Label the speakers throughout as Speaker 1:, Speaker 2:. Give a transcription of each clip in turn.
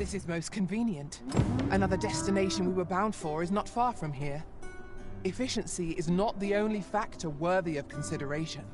Speaker 1: This is most convenient. Another destination we were bound for is not far from here. Efficiency is not the only factor worthy of consideration.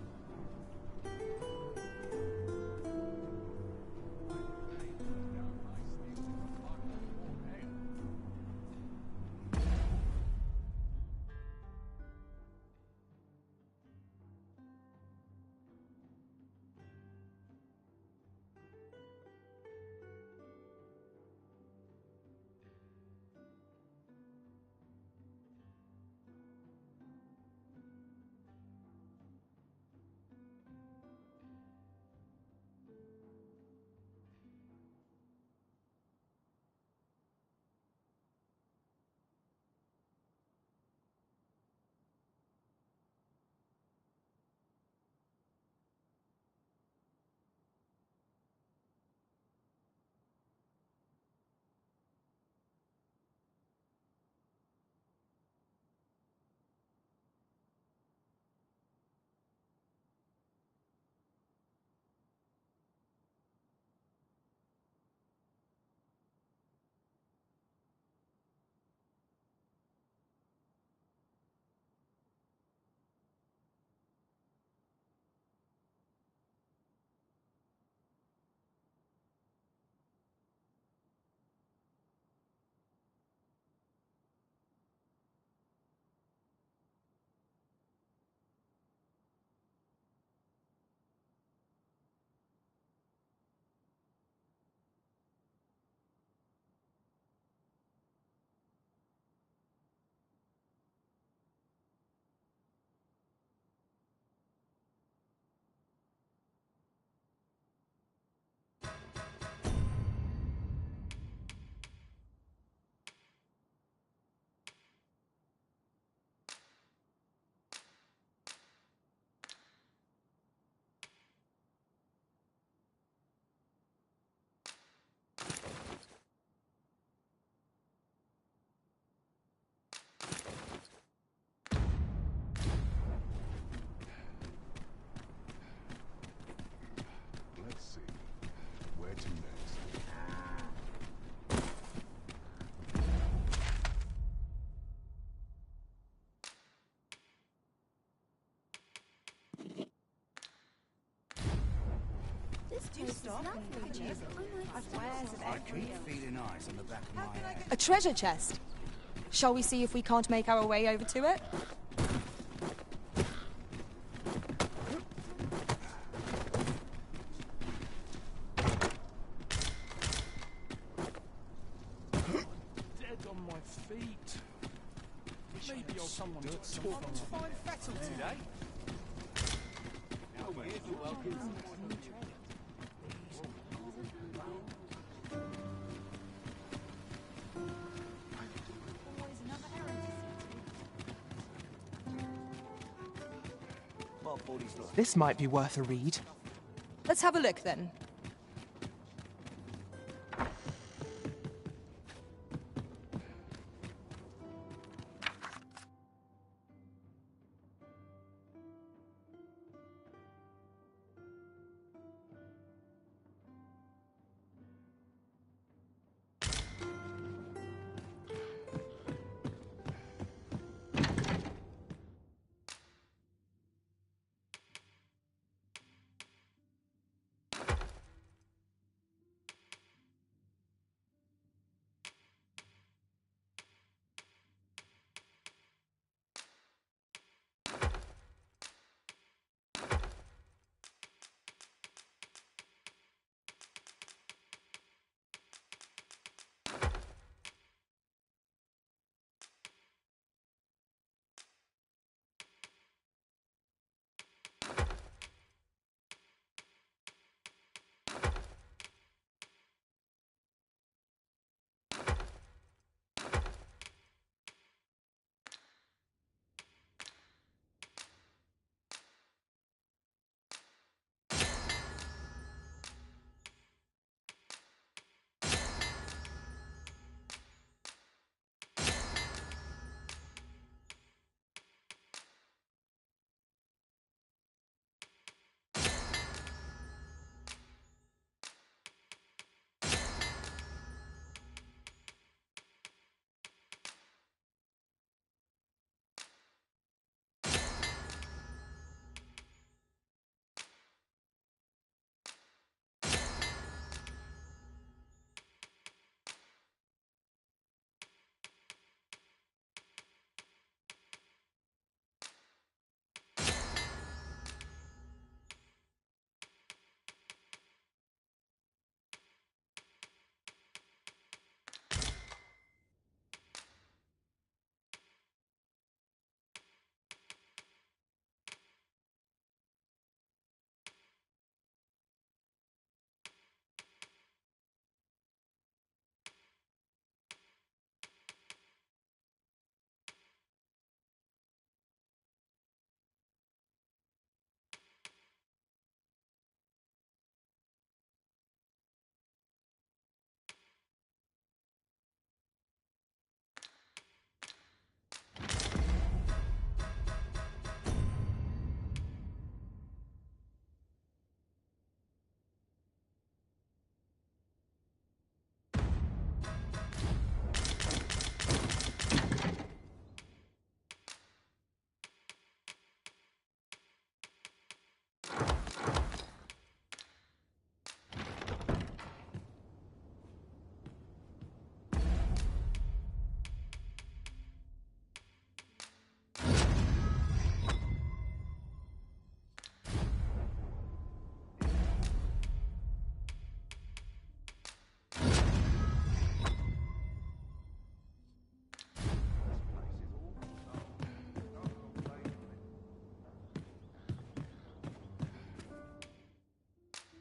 Speaker 2: I keep feeling eyes on the back of my head.
Speaker 3: A treasure chest. Shall we see if we can't make our way over to it?
Speaker 4: Dead on my feet. Maybe you're someone to talk to. Find Fettle today.
Speaker 1: This might be worth a read.
Speaker 3: Let's have a look then.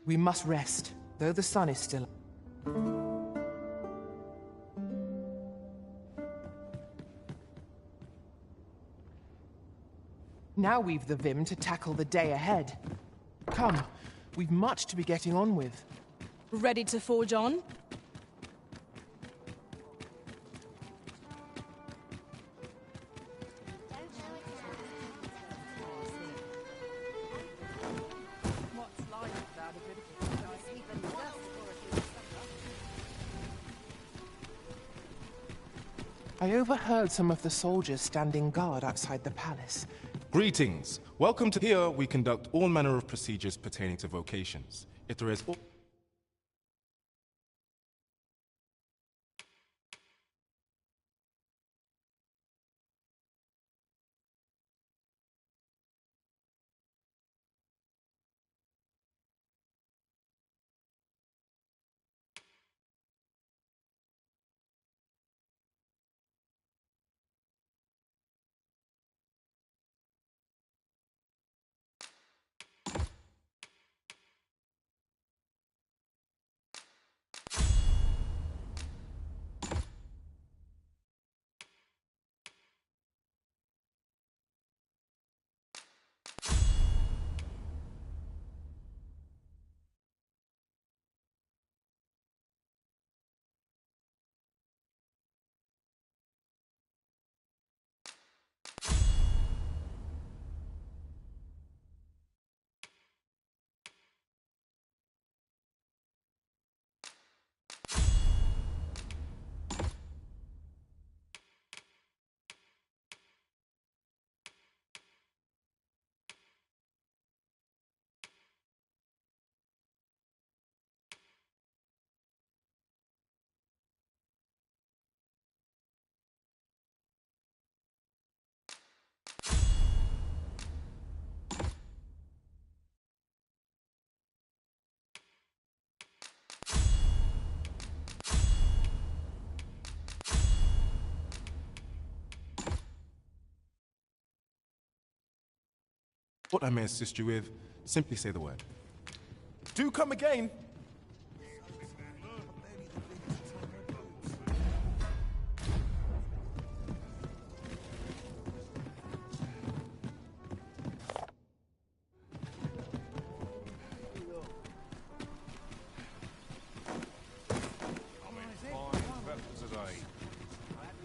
Speaker 1: We must rest, though the sun is still. Now we've the vim to tackle the day ahead. Come, we've much to be getting on with.
Speaker 3: Ready to forge on?
Speaker 1: I overheard some of the soldiers standing guard outside the palace.
Speaker 5: Greetings. Welcome to here we conduct all manner of procedures pertaining to vocations. If there is... What I may assist you with, simply say the word. Do come again!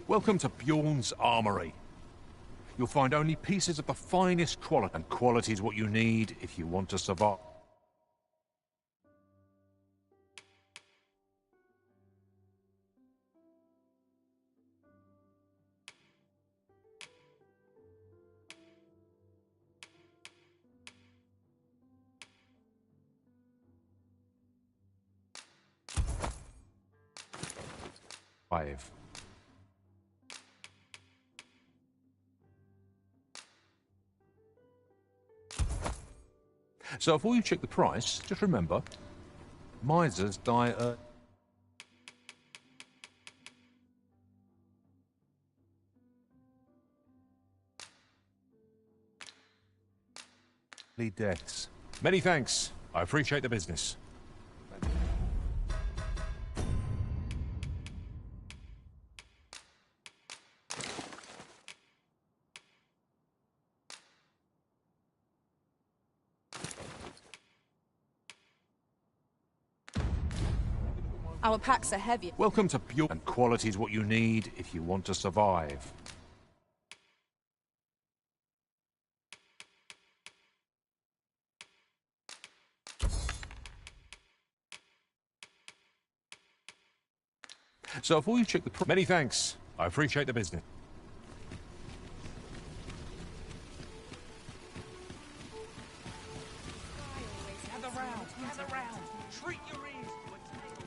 Speaker 6: Welcome to Bjorn's Armory. You'll find only pieces of the finest quality, and quality is what you need if you want to survive. So before you check the price, just remember, misers die early deaths. Many thanks. I appreciate the business.
Speaker 3: Our packs are heavy.
Speaker 6: Welcome to Bjorn, and quality is what you need if you want to survive. So before you check the price, many thanks. I appreciate the business.
Speaker 4: Gather round, gather round. Treat your ears to a tailpipe.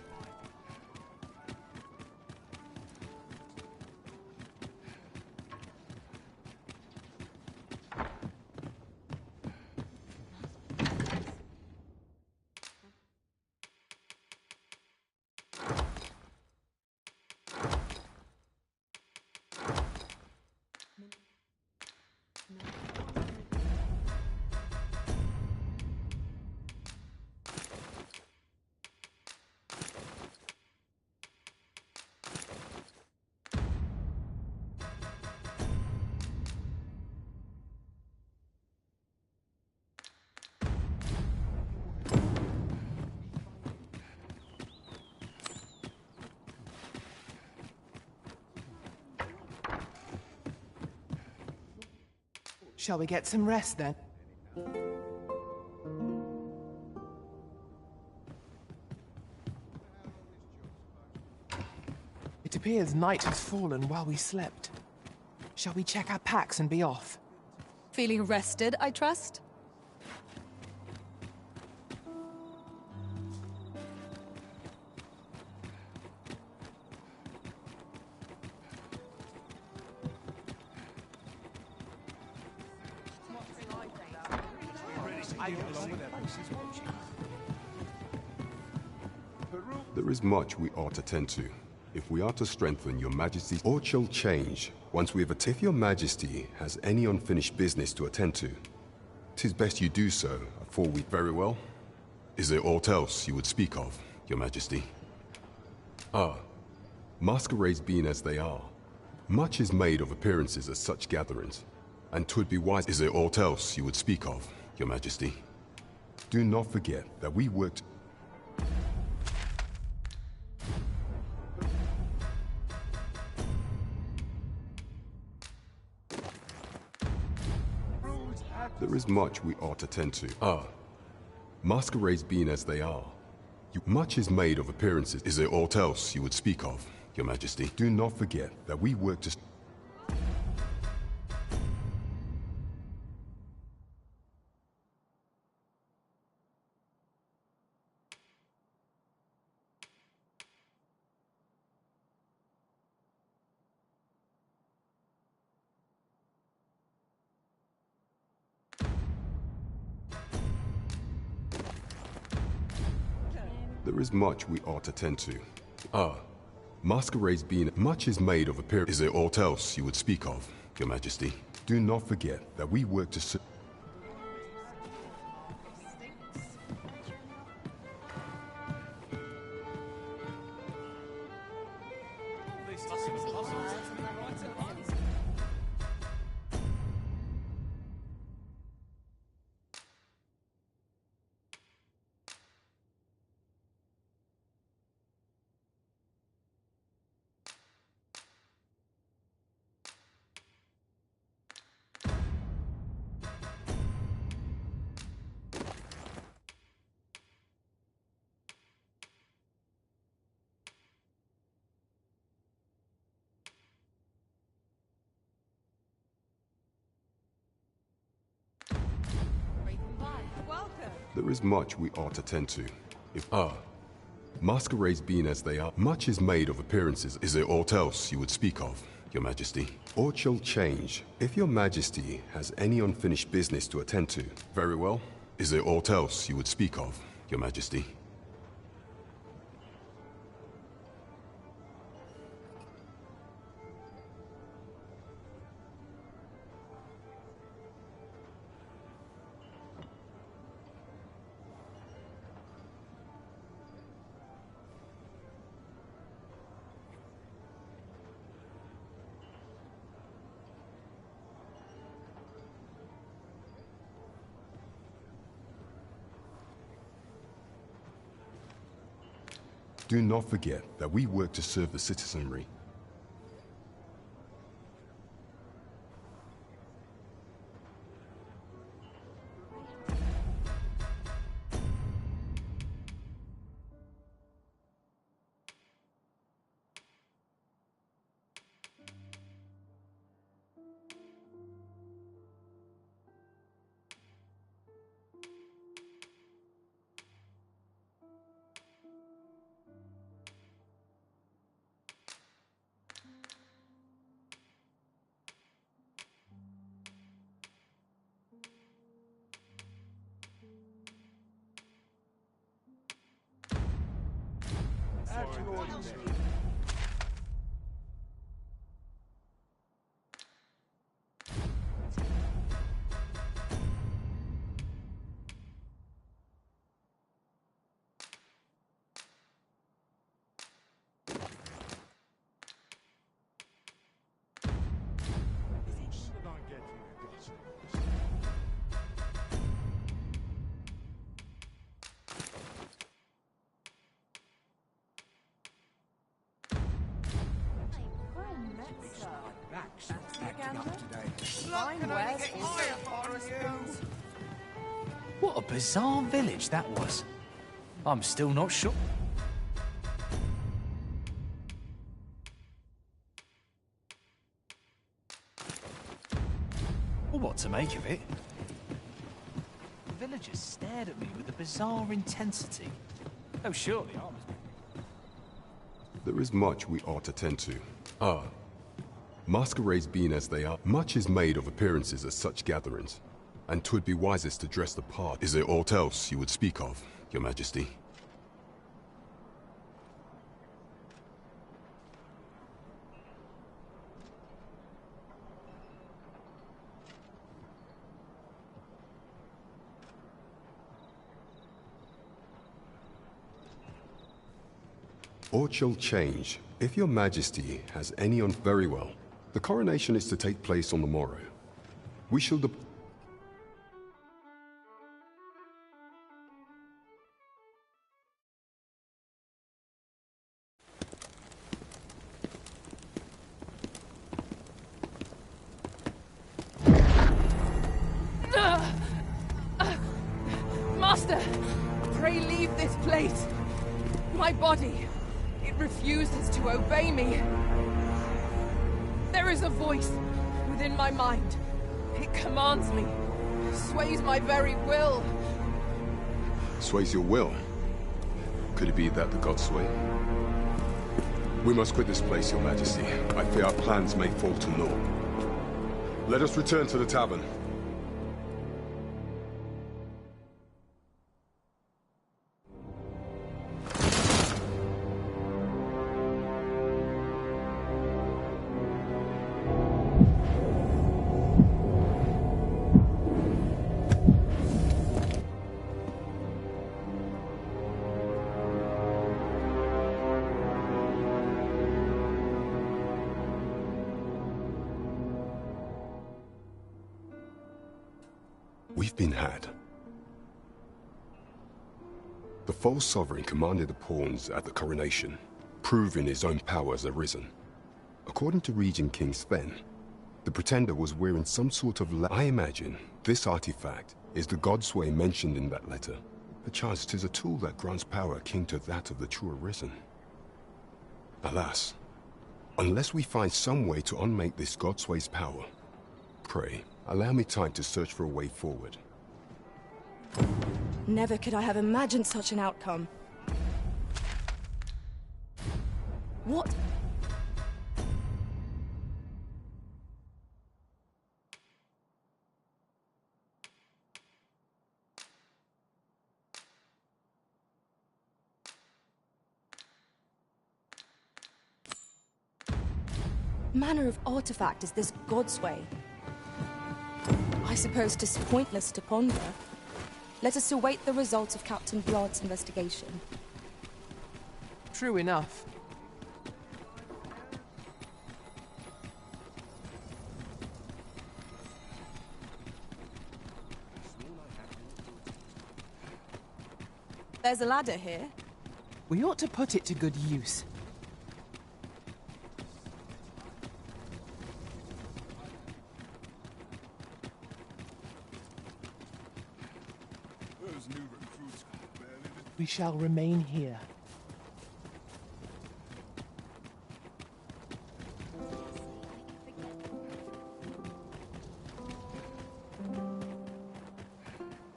Speaker 1: Shall we get some rest then? It appears night has fallen while we slept. Shall we check our packs and be off?
Speaker 3: Feeling rested, I trust?
Speaker 7: There is much we ought to tend to. If we are to strengthen your Majesty's, or shall change once we have if your Majesty has any unfinished business to attend to, 'tis best you do so afore we. Very well. Is there aught else you would speak of, your Majesty? Ah, masquerades being as they are, much is made of appearances at such gatherings, and 'twould be wise. Is there aught else you would speak of, your Majesty? Do not forget that we worked. There is much we ought to tend to. Ah, masquerades being as they are, much is made of appearances. Is there aught else you would speak of, your Majesty? Do not forget that we work to. There is much we ought to tend to. Ah, masquerades being much is made of appearance. Is there aught else you would speak of, your Majesty? Do not forget that we work to. There is much we ought to tend to. If masquerades being as they are, much is made of appearances. Is there aught else you would speak of, your Majesty? Aught shall change if your Majesty has any unfinished business to attend to. Very well. Is there aught else you would speak of, your Majesty? Do not forget that we work to serve the citizenry.
Speaker 2: What a bizarre village that was. I'm still not sure. What to make of it? The villagers stared at me with a bizarre intensity. Oh, surely I was...
Speaker 7: There is much we ought to tend to. Masquerades being as they are, much is made of appearances at such gatherings, and 'twould be wisest to dress the part. Is there aught else you would speak of, Your Majesty? Aught shall change, if Your Majesty has any on... Very well. The coronation is to take place on the morrow. We shall
Speaker 1: Master! Pray leave this place! My body, it refuses to obey me. There is a voice within my mind. It commands me, sways my very will.
Speaker 7: sways your will. Could it be that the gods sway? We must quit this place, Your Majesty. I fear our plans may fall to naught. Let us return to the tavern. We've been had. The false sovereign commanded the pawns at the coronation, proving his own power has arisen. According to Regent King Sven, the pretender was wearing some sort of I imagine this artifact is the godsway mentioned in that letter. Perchance 'tis a tool that grants power akin to that of the true arisen. Alas, unless we find some way to unmake this godsway's power, pray, allow me time to search for a way forward.
Speaker 3: Never could I have imagined such an outcome. What? Manner of artifact is this Godsway? I suppose 'tis pointless to ponder. Let us await the results of Captain Blood's investigation.
Speaker 1: True enough.
Speaker 3: There's a ladder here.
Speaker 1: We ought to put it to good use. We shall remain here.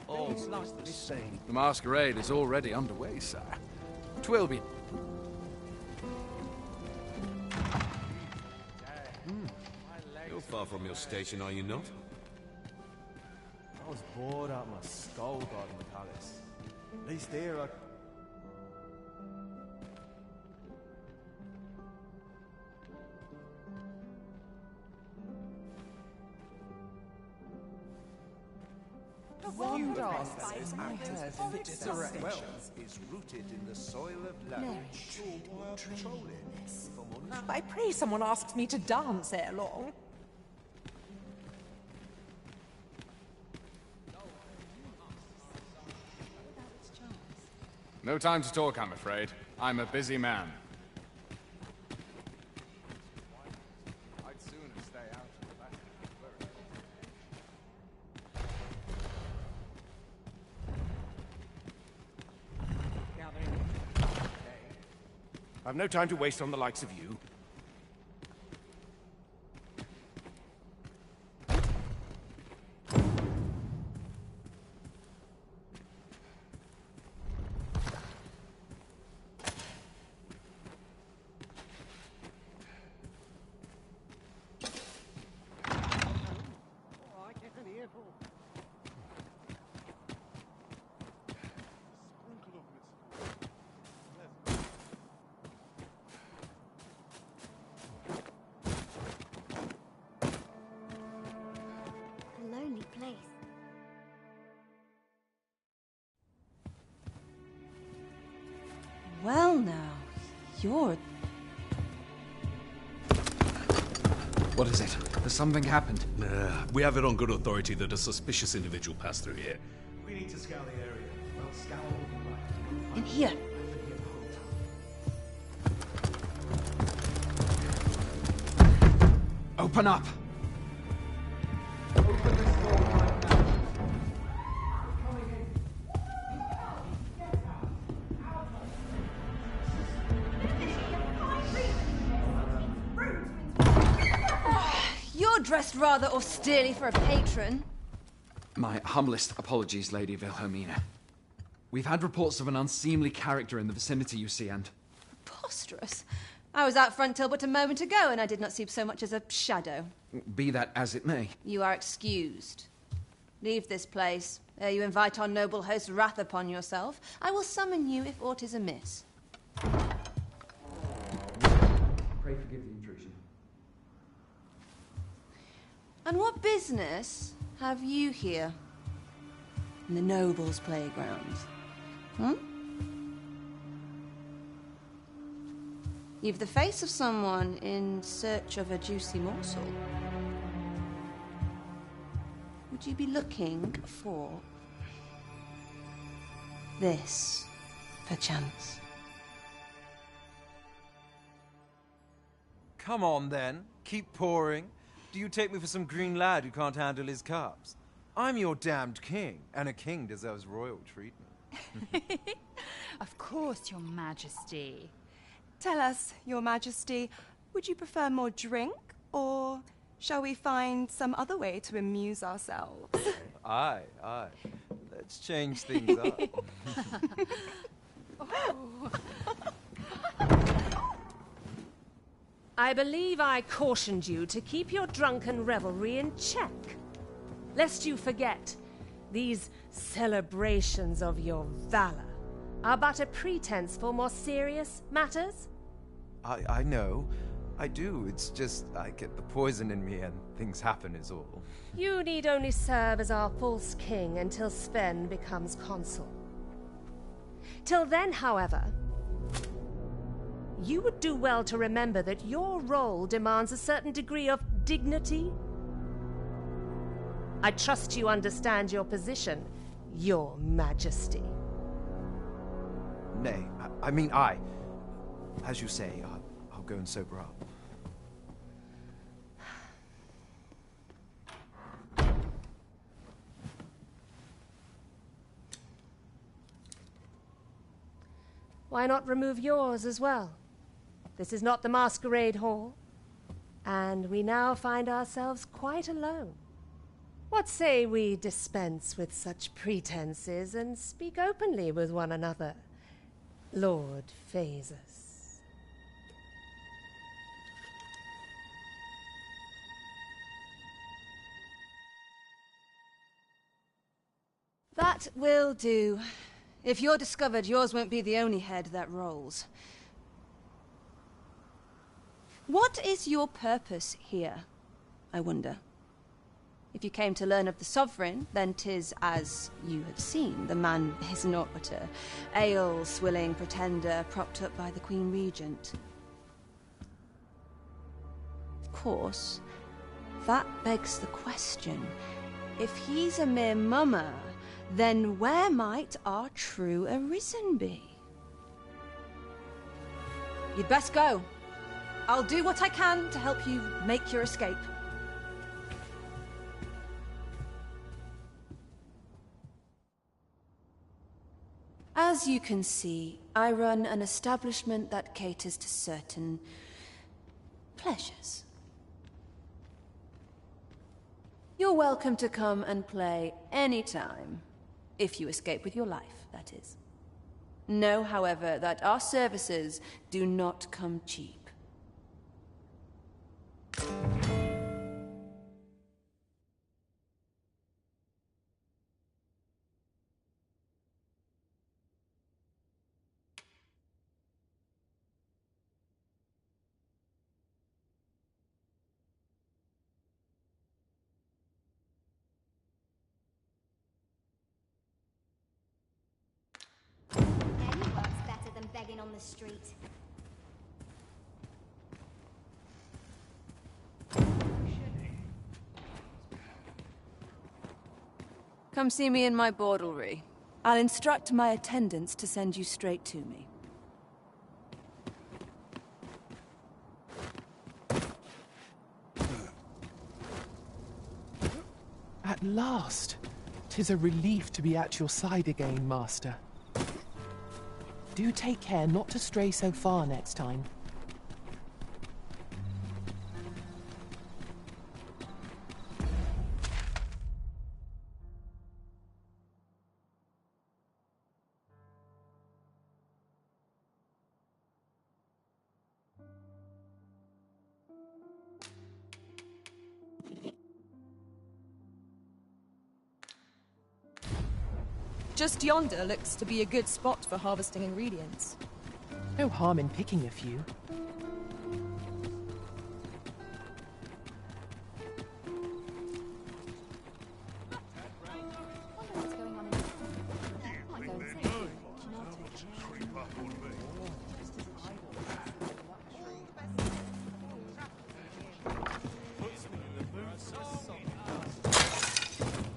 Speaker 2: Oh, it's nice to see.
Speaker 8: The masquerade is already underway, sir. 'Twill be...
Speaker 9: You're far from your station, are you not?
Speaker 4: I was bored out my skull guarding the palace. At least here I...
Speaker 2: is rooted in the soil of love.
Speaker 10: I pray someone asks me to dance ere long.
Speaker 8: No time to talk, I'm afraid. I'm a busy man. I'd sooner stay out of the
Speaker 11: I've no time to waste on the likes of you.
Speaker 3: Well now, you're...
Speaker 8: What is it? Has something happened?
Speaker 9: We have it on good authority that a suspicious individual passed through here.
Speaker 12: We need to scour the area. Well, scour all you like.
Speaker 3: In here.
Speaker 8: Open up!
Speaker 12: Open this door right now.
Speaker 3: You're dressed rather austerely for a patron.
Speaker 8: My humblest apologies, Lady Wilhelmina. We've had reports of an unseemly character in the vicinity, you see, and...
Speaker 3: Preposterous. I was out front till but a moment ago, and I did not see so much as a shadow.
Speaker 8: Be that as it may.
Speaker 3: You are excused. Leave this place, ere you invite our noble host's wrath upon yourself. I will summon you if aught is amiss.
Speaker 8: Pray forgive the intrusion.
Speaker 3: And what business have you here? In the nobles' playgrounds? Hmm? You've the face of someone in search of a juicy morsel. Would you be looking for this, perchance?
Speaker 13: Come on, then. Keep pouring. Do you take me for some green lad who can't handle his cups? I'm your damned king, and a king deserves royal treatment.
Speaker 14: Of course, Your Majesty.
Speaker 15: Tell us, Your Majesty, would you prefer more drink, or shall we find some other way to amuse ourselves?
Speaker 13: Aye. Let's change things up.
Speaker 16: I believe I cautioned you to keep your drunken revelry in check. Lest you forget, these celebrations of your valor are but a pretense for more serious matters.
Speaker 13: I know. I do. It's just I get the poison in me and things happen is all.
Speaker 16: You need only serve as our false king until Sven becomes consul. Till then, however, you would do well to remember that your role demands a certain degree of dignity. I trust you understand your position, Your Majesty.
Speaker 13: Nay, I mean I. As you say, I'll go and sober up.
Speaker 16: Why not remove yours as well? This is not the masquerade hall, and we now find ourselves quite alone. What say we dispense with such pretenses and speak openly with one another, Lord Phaesus?
Speaker 3: That will do. If you're discovered, yours won't be the only head that rolls. What is your purpose here, I wonder? If you came to learn of the Sovereign, then 'tis as you have seen. The man is naught but a ale-swilling pretender propped up by the Queen Regent. Of course, that begs the question. If he's a mere mummer, then where might our true Arisen be? You'd best go. I'll do what I can to help you make your escape. As As you can see, I run an establishment that caters to certain pleasures. You're welcome to come and play anytime, if you escape with your life, that is. Know, however, that our services do not come cheap.
Speaker 17: Begging on the street.
Speaker 3: Come see me in my bordlery. I'll instruct my attendants to send you straight to me.
Speaker 1: At last! 'Tis a relief to be at your side again, Master. Do take care not to stray so far next time.
Speaker 10: Just yonder looks to be a good spot for harvesting ingredients.
Speaker 1: No harm in picking a few.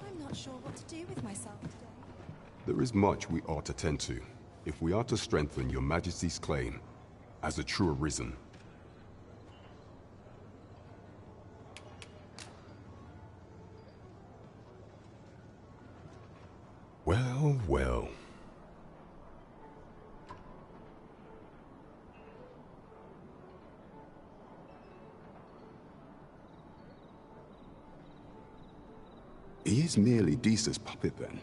Speaker 15: I'm not sure what to do with myself today.
Speaker 7: There is much we ought to tend to, if we are to strengthen your Majesty's claim as a true arisen. Well, well. He is merely Deesa's puppet, then.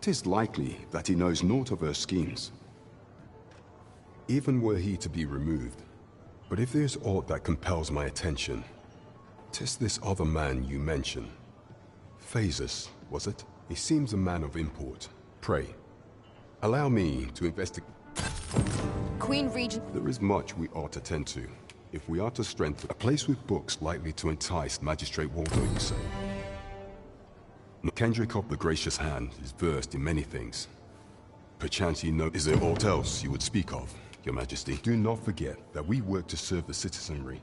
Speaker 7: 'Tis likely that he knows naught of her schemes, even were he to be removed. But if there's aught that compels my attention, 'tis this other man you mention. Phasus, was it? He seems a man of import. Pray, allow me to investigate.
Speaker 10: Queen Regent.
Speaker 7: There is much we ought to tend to, if we are to strengthen a place with books likely to entice Magistrate Waldo, you say. Kendrick of the Gracious Hand is versed in many things. Perchance he knows. Is there aught else you would speak of, Your Majesty? Do not forget that we work to serve the citizenry.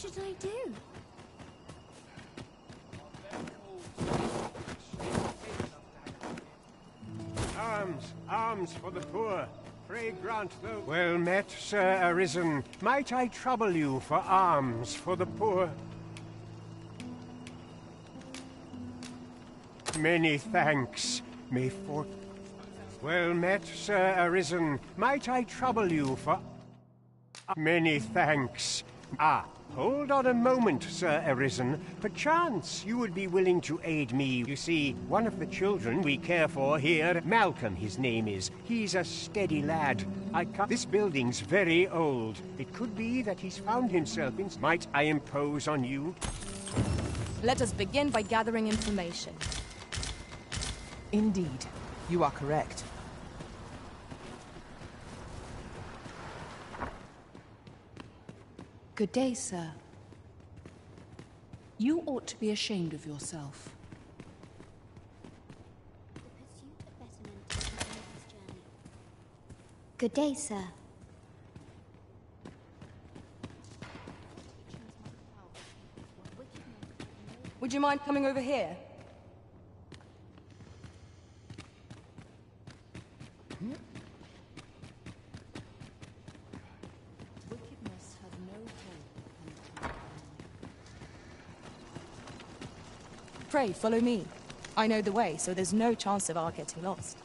Speaker 17: should I do?
Speaker 18: Arms, arms for the poor. Pray grant those. Well met, Sir Arisen. Might I trouble you for alms for the poor? Many thanks. May fort. Well met, Sir Arisen. Might I trouble you for... Many thanks. Ah, hold on a moment, Sir Arisen. Perchance you would be willing to aid me. You see, one of the children we care for here, Malcolm his name is. He's a steady lad. This building's very old. It could be that he's found himself in... Might I impose on you?
Speaker 10: Let us begin by gathering information.
Speaker 1: Indeed, you are correct.
Speaker 19: Good day, sir. You ought to be ashamed of yourself.
Speaker 17: Good day, sir.
Speaker 10: Would you mind coming over here?
Speaker 19: Wickedness has no hold.
Speaker 10: Pray, follow me. I know the way, so there's no chance of our getting lost.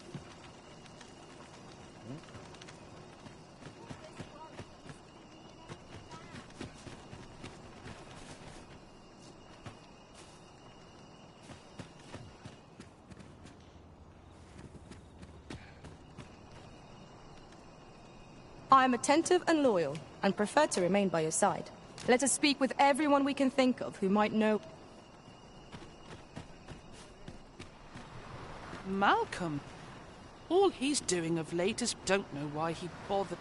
Speaker 10: I am attentive and loyal, and prefer to remain by your side. Let us speak with everyone we can think of who might know...
Speaker 20: Malcolm? All he's doing of late is don't know why he bothered...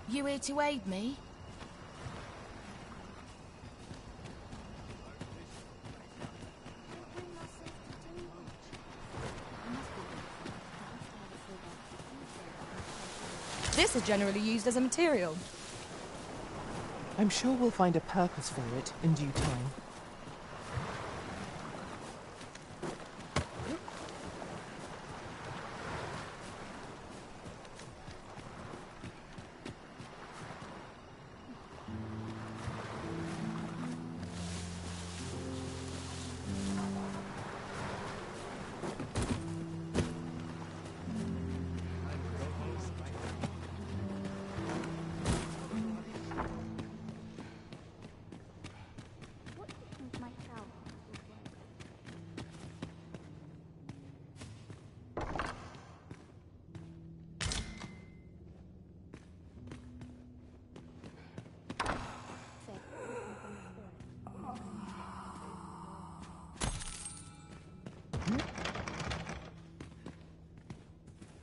Speaker 21: You here to aid me?
Speaker 10: This is generally used as a material.
Speaker 1: I'm sure we'll find a purpose for it in due time.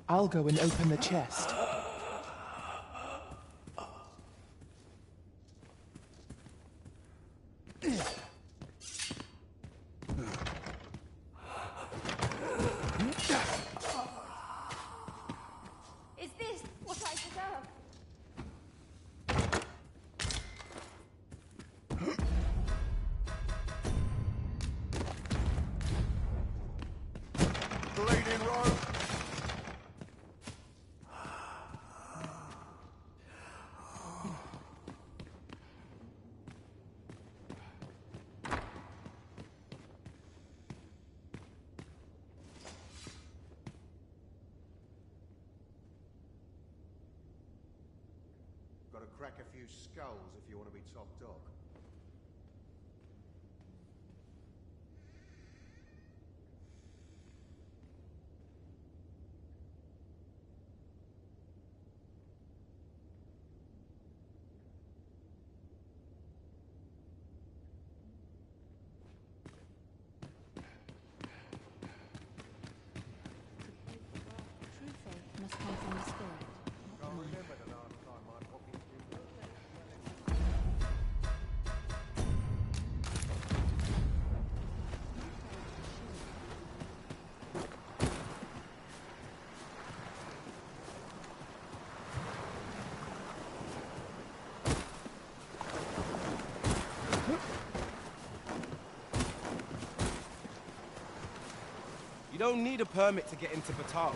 Speaker 1: I'll go and open the chest.
Speaker 17: Is this what I deserve?
Speaker 18: Bleeding rope.
Speaker 9: Got to crack a few skulls if you want to be top dog.
Speaker 19: True faith must come from the spirit, not the mind.
Speaker 9: Remember the last time I popped
Speaker 5: don't need a permit to get into pt4.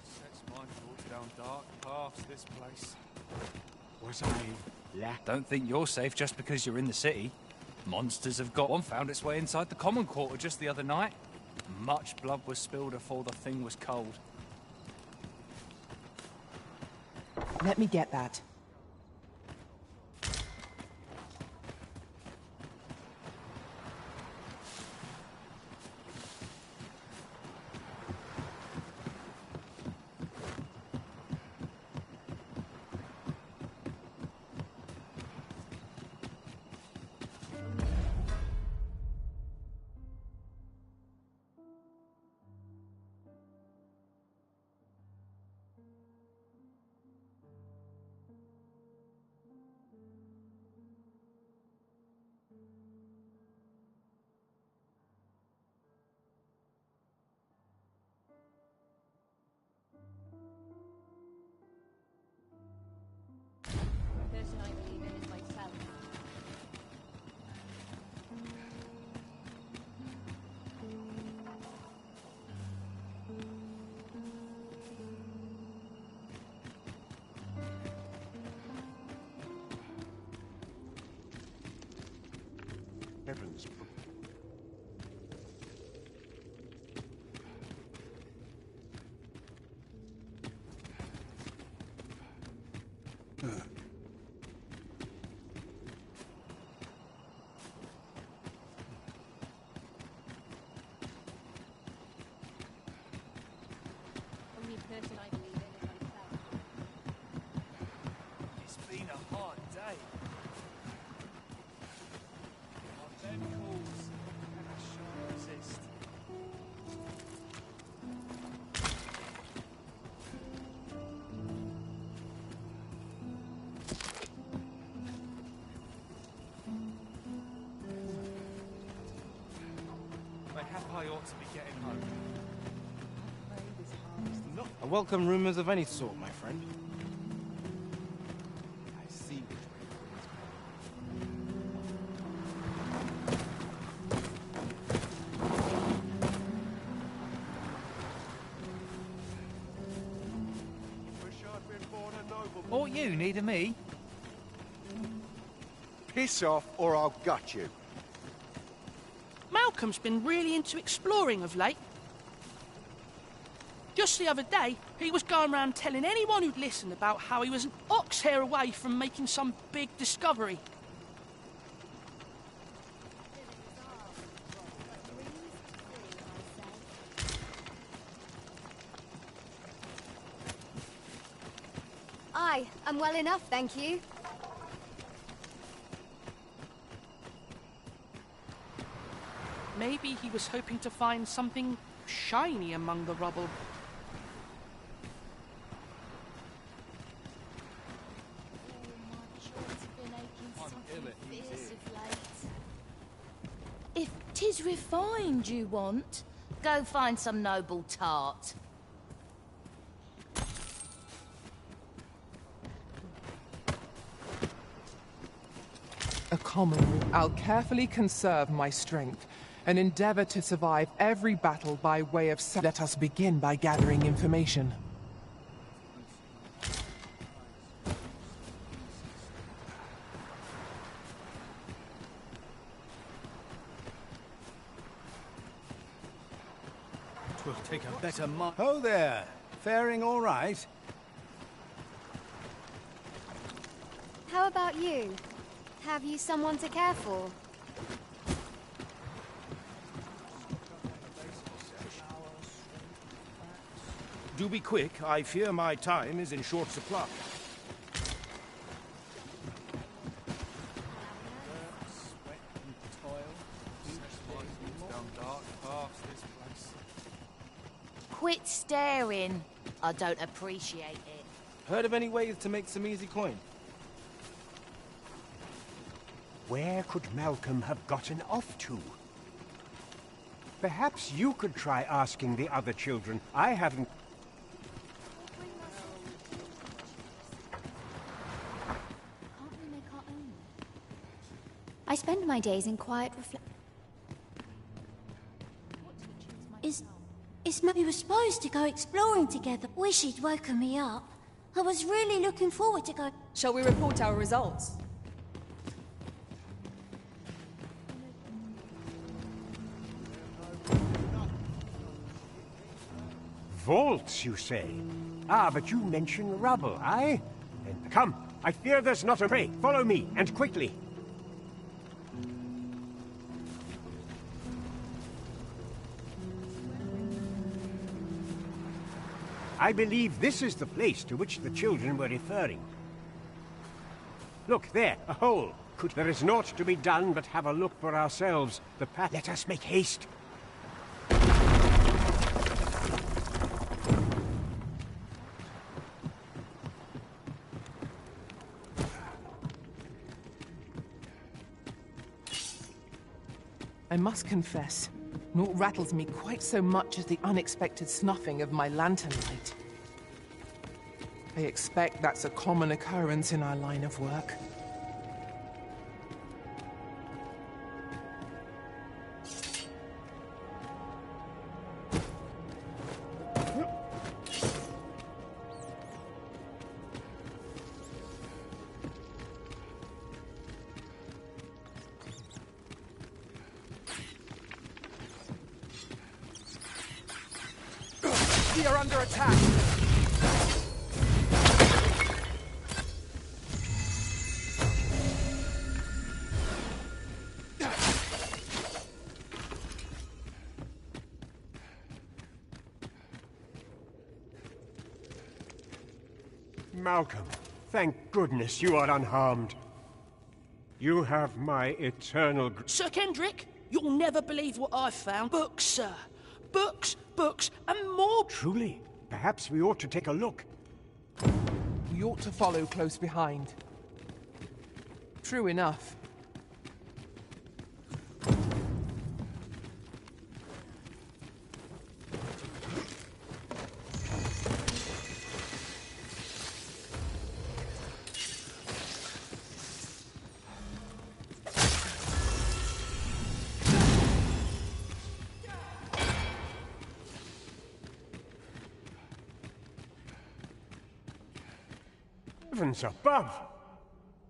Speaker 11: Sets my thoughts down dark paths, this place.
Speaker 18: Was I
Speaker 2: Don't think you're safe just because you're in the city. Monsters have got one found its way inside the common quarter just the other night. Much blood was spilled before the thing was cold.
Speaker 1: Let me get that.
Speaker 17: The person I believe in is myself.
Speaker 18: heavens?
Speaker 17: Only person I believe in is myself.
Speaker 2: It's been a hard day. On them calls, I shan't resist. I ought to be getting home.
Speaker 5: I welcome rumors of any sort, my friend.
Speaker 1: I see which
Speaker 2: Or you needing me?
Speaker 18: Piss off or I'll gut you.
Speaker 20: Malcolm's been really into exploring of late. Just the other day, he was going around telling anyone who'd listen about how he was an ox hair away from making some big discovery.
Speaker 17: I'm well enough, thank you.
Speaker 20: Maybe he was hoping to find something shiny among the rubble.
Speaker 21: If 'tis refined you want, go find some noble tart.
Speaker 1: A common. I'll carefully conserve my strength and endeavor to survive every battle by way of... Let us begin by gathering information.
Speaker 11: Twill take a better mark.
Speaker 22: Ho there! Faring all right?
Speaker 17: How about you? Have you someone to care for?
Speaker 11: Do be quick, I fear my time is in short supply.
Speaker 21: Quit staring. I don't appreciate it.
Speaker 5: Heard of any ways to make some easy coin?
Speaker 18: Where could Malcolm have gotten off to? Perhaps you could try asking the other children. I haven't...
Speaker 17: Can't we make our own? my days in quiet reflection. We were supposed to go exploring together. Wish he'd woken me up. I was really looking forward to go.
Speaker 10: Shall we report our results?
Speaker 18: Vaults, you say? Ah, but you mention rubble, aye? Then come, I fear there's not a way. Follow me, and quickly. I believe this is the place to which the children were referring. Look, there, a hole. There is naught to be done but have a look for ourselves. The path. Let us make haste.
Speaker 1: I must confess, naught rattles me quite so much as the unexpected snuffing of my lantern light. I expect that's a common occurrence in our line of work.
Speaker 2: We are under attack!
Speaker 18: Malcolm, thank goodness you are unharmed. You have my eternal...
Speaker 20: Sir Kendrick, you'll never believe what I've found. Books, sir. Books, books, and more.
Speaker 18: Truly? Perhaps we ought to take a look.
Speaker 1: We ought to follow close behind. True enough.
Speaker 18: Heavens above!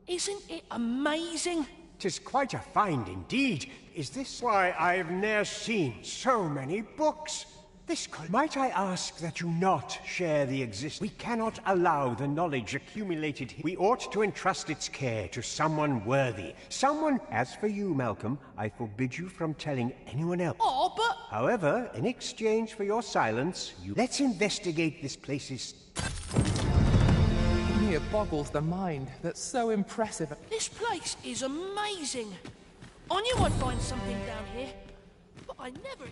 Speaker 20: Isn't it amazing?
Speaker 18: 'Tis quite a find indeed. Is this why I've ne'er seen so many books? This could... Might I ask that you not share the existence? We cannot allow the knowledge accumulated here. We ought to entrust its care to someone worthy. Someone... As for you, Malcolm, I forbid you from telling anyone else.
Speaker 20: Oh, but...
Speaker 18: However, in exchange for your silence, Let's investigate this place's...
Speaker 1: It boggles the mind. That's so impressive.
Speaker 20: This place is amazing. I knew I'd find something down here, but I never...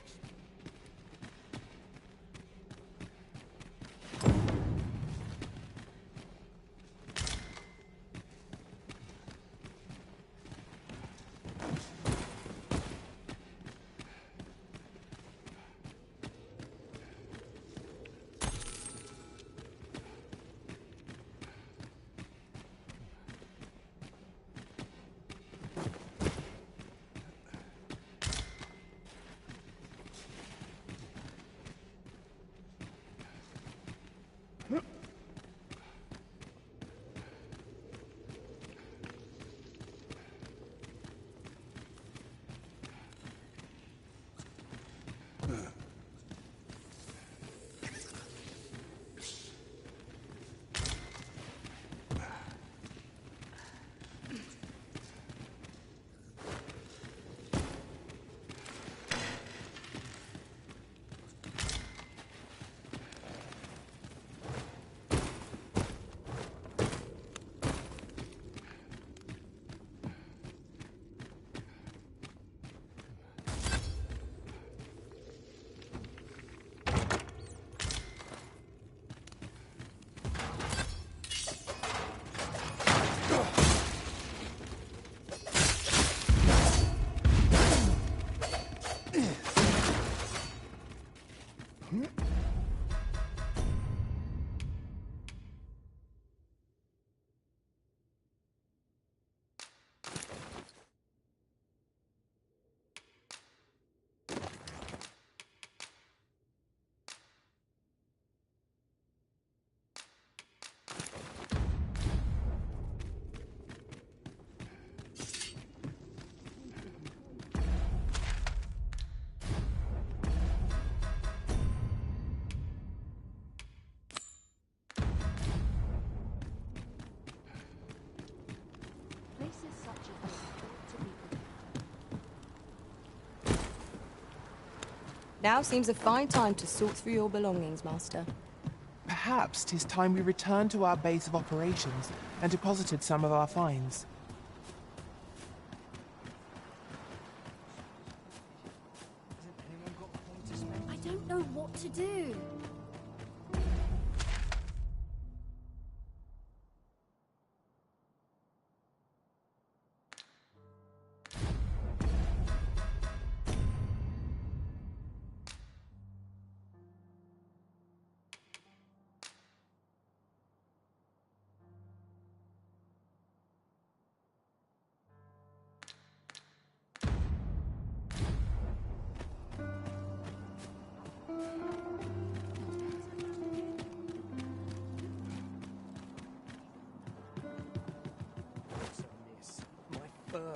Speaker 10: Now seems a fine time to sort through your belongings, Master.
Speaker 1: Perhaps 'tis time we returned to our base of operations and deposited some of our finds.
Speaker 17: I don't know what to do.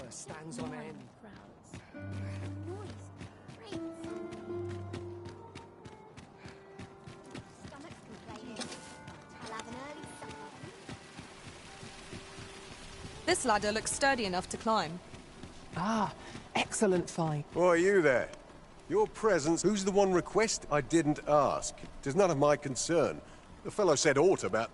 Speaker 4: Stands on end.
Speaker 10: This ladder looks sturdy enough to climb.
Speaker 1: Ah, excellent find.
Speaker 6: Why are you there? Your presence, who's the one request? I didn't ask. It is none of my concern. The fellow said aught about...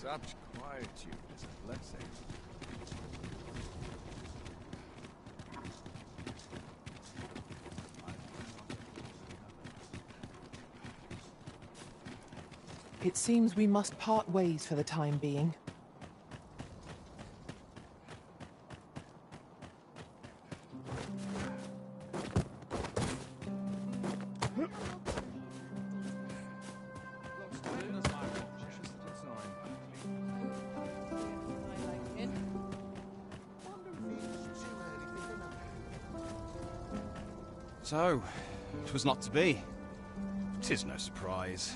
Speaker 9: Such quietude is a blessing.
Speaker 1: It seems we must part ways for the time being.
Speaker 11: So, 'twas not to be. 'Tis no surprise.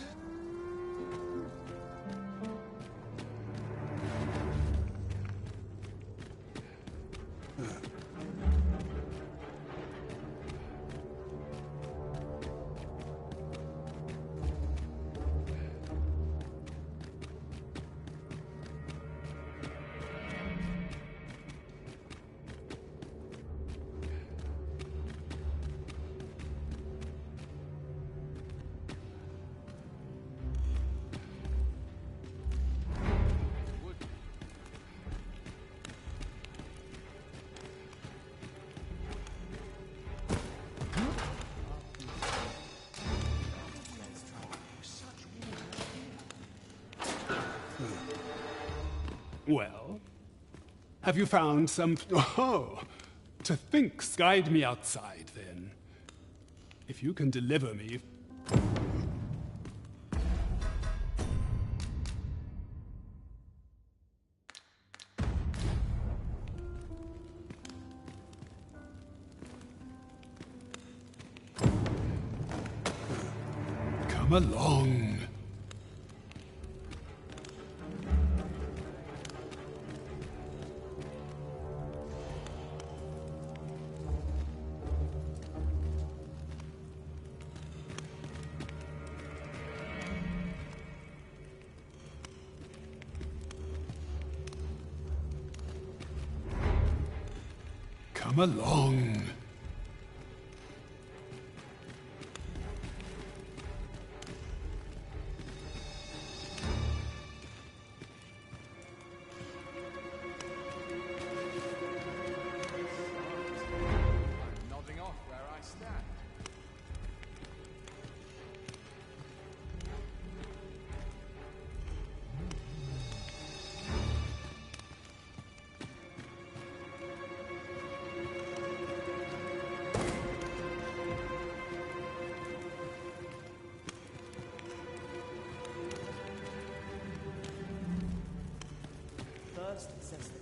Speaker 23: Well, have you found some... Oh, to think's guide me outside, then. If you can deliver me... Come along. Come along.
Speaker 9: Nodding off where I stand.
Speaker 4: First, says the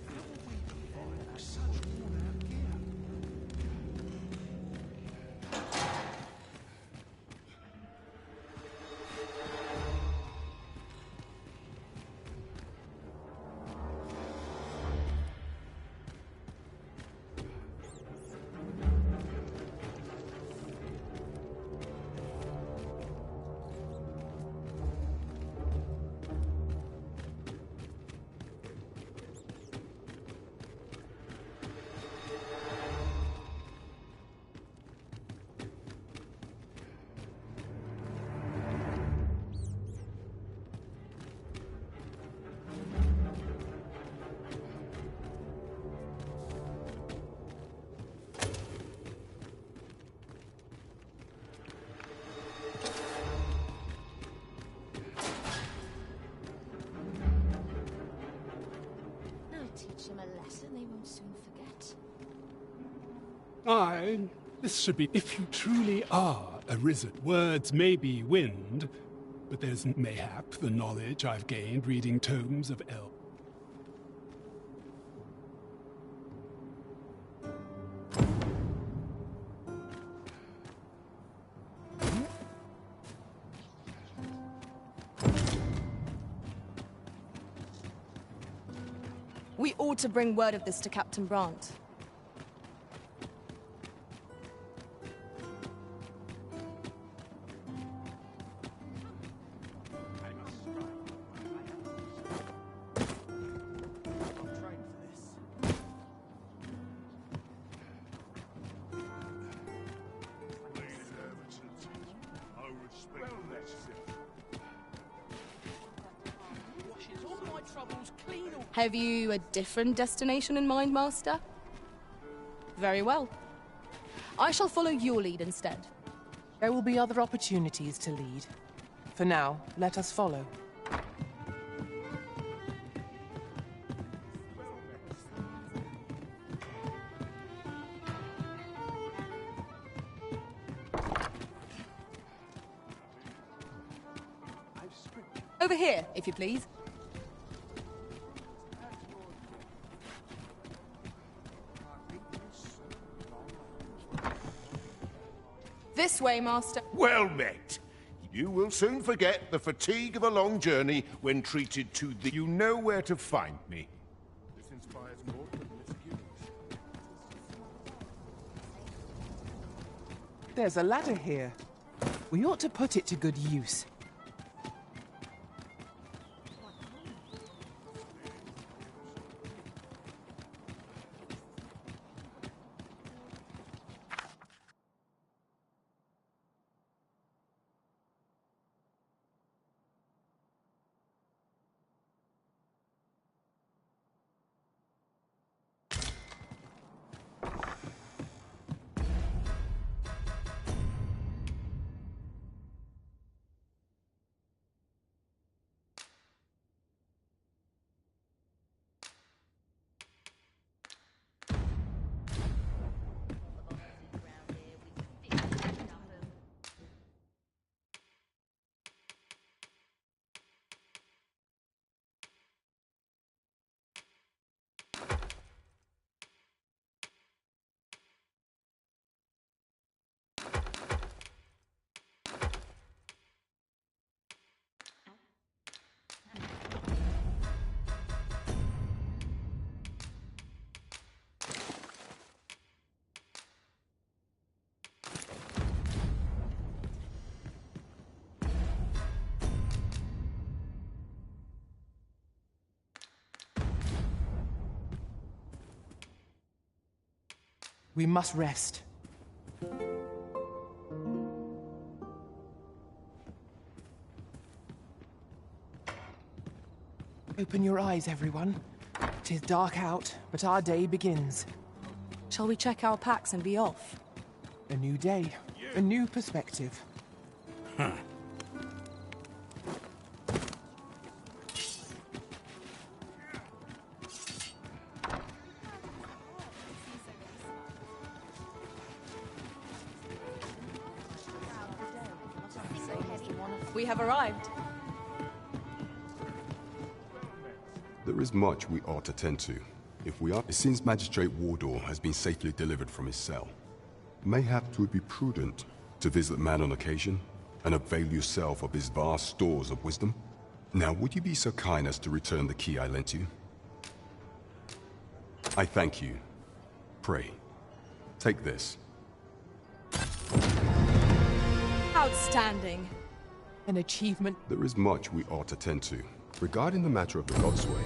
Speaker 21: Teach them a lesson they won't soon forget.
Speaker 23: Aye, this should be... If you truly are arisen, words may be wind, but there's mayhap the knowledge I've gained reading tomes of El.
Speaker 10: We ought to bring word of this to Captain Brandt. Have you a different destination in mind, Master? Very well. I shall follow your lead instead.
Speaker 1: There will be other opportunities to lead. For now, let us follow.
Speaker 10: Over here, if you please. This way, Master.
Speaker 8: Well met. You will soon forget the fatigue of a long journey when treated to the... You know where to find me. This inspires more than misgivings.
Speaker 1: There's a ladder here. We ought to put it to good use. We must rest. Open your eyes, everyone. 'Tis dark out, but our day begins.
Speaker 10: Shall we check our packs and be off?
Speaker 1: A new day, a new perspective.
Speaker 8: Huh.
Speaker 10: We have arrived.
Speaker 7: There is much we ought to tend to. If we are, since Magistrate Wardor has been safely delivered from his cell, mayhap it would be prudent to visit the man on occasion and avail yourself of his vast stores of wisdom. Now, would you be so kind as to return the key I lent you? I thank you. Pray, take this.
Speaker 10: Outstanding.
Speaker 1: An achievement.
Speaker 7: There is much we ought to tend to. Regarding the matter of the Godsway,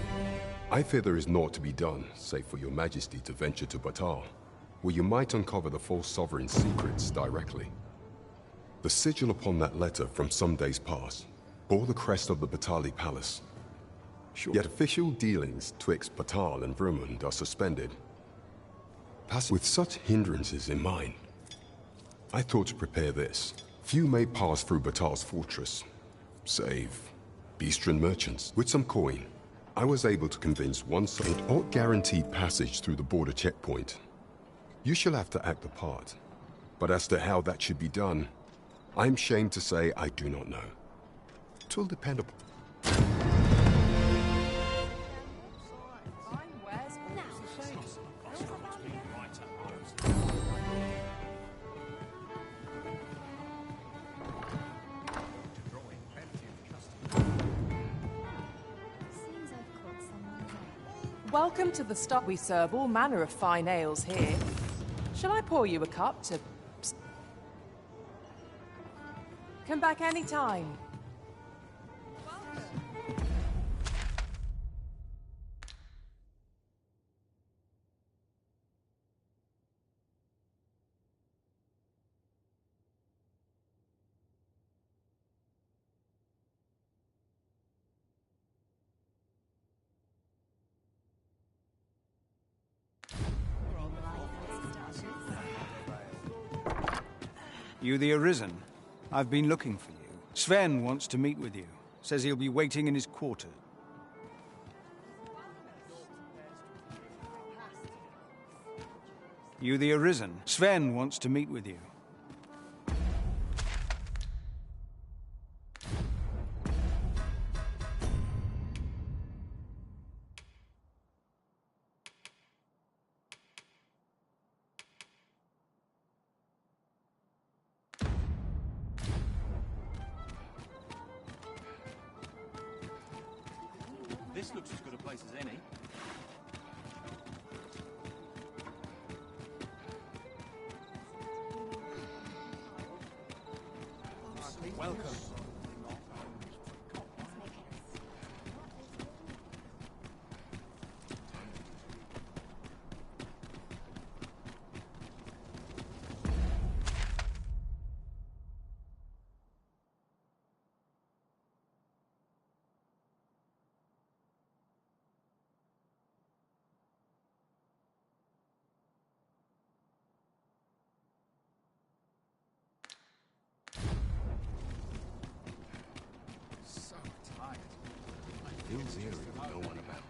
Speaker 7: I fear there is naught to be done, save for your majesty to venture to Batar, where you might uncover the false sovereign's secrets directly. The sigil upon that letter from some days past bore the crest of the Batali Palace. Yet official dealings twixt Batal and Vermund are suspended. With such hindrances in mind, I thought to prepare this. Few may pass through Batal's fortress, save Beastren merchants. With some coin, I was able to convince one side or guaranteed passage through the border checkpoint. You shall have to act the part. But as to how that should be done, I'm ashamed to say I do not know. 'Twill depend upon...
Speaker 1: Welcome to the stop. We serve all manner of fine ales here. Shall I pour you a cup to... Come back any time.
Speaker 22: You the Arisen? I've been looking for you. Sven wants to meet with you. Says he'll be waiting in his quarters. You the Arisen? Sven wants to meet with you.
Speaker 11: This looks as good a place as any. Welcome.
Speaker 8: Feels eerie with no one about.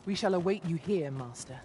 Speaker 1: We shall await you here, Master.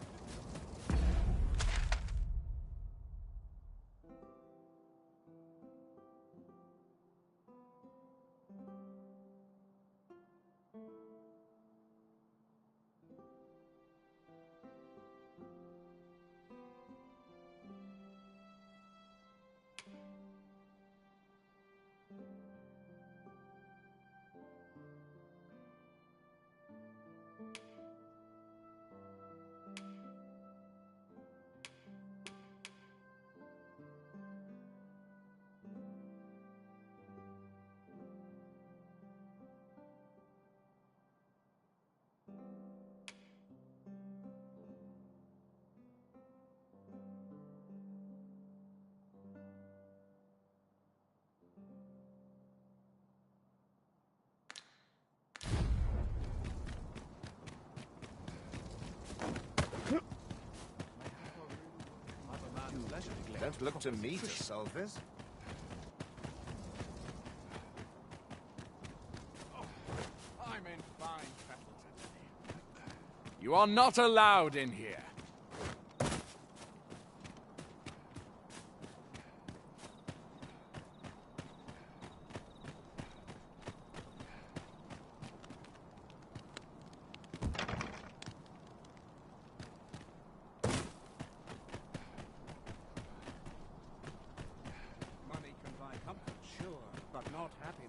Speaker 8: Don't look to me to solve this.
Speaker 12: I'm in fine fettle today. You are not allowed in here.
Speaker 18: Money can buy comfort, sure, but not happiness.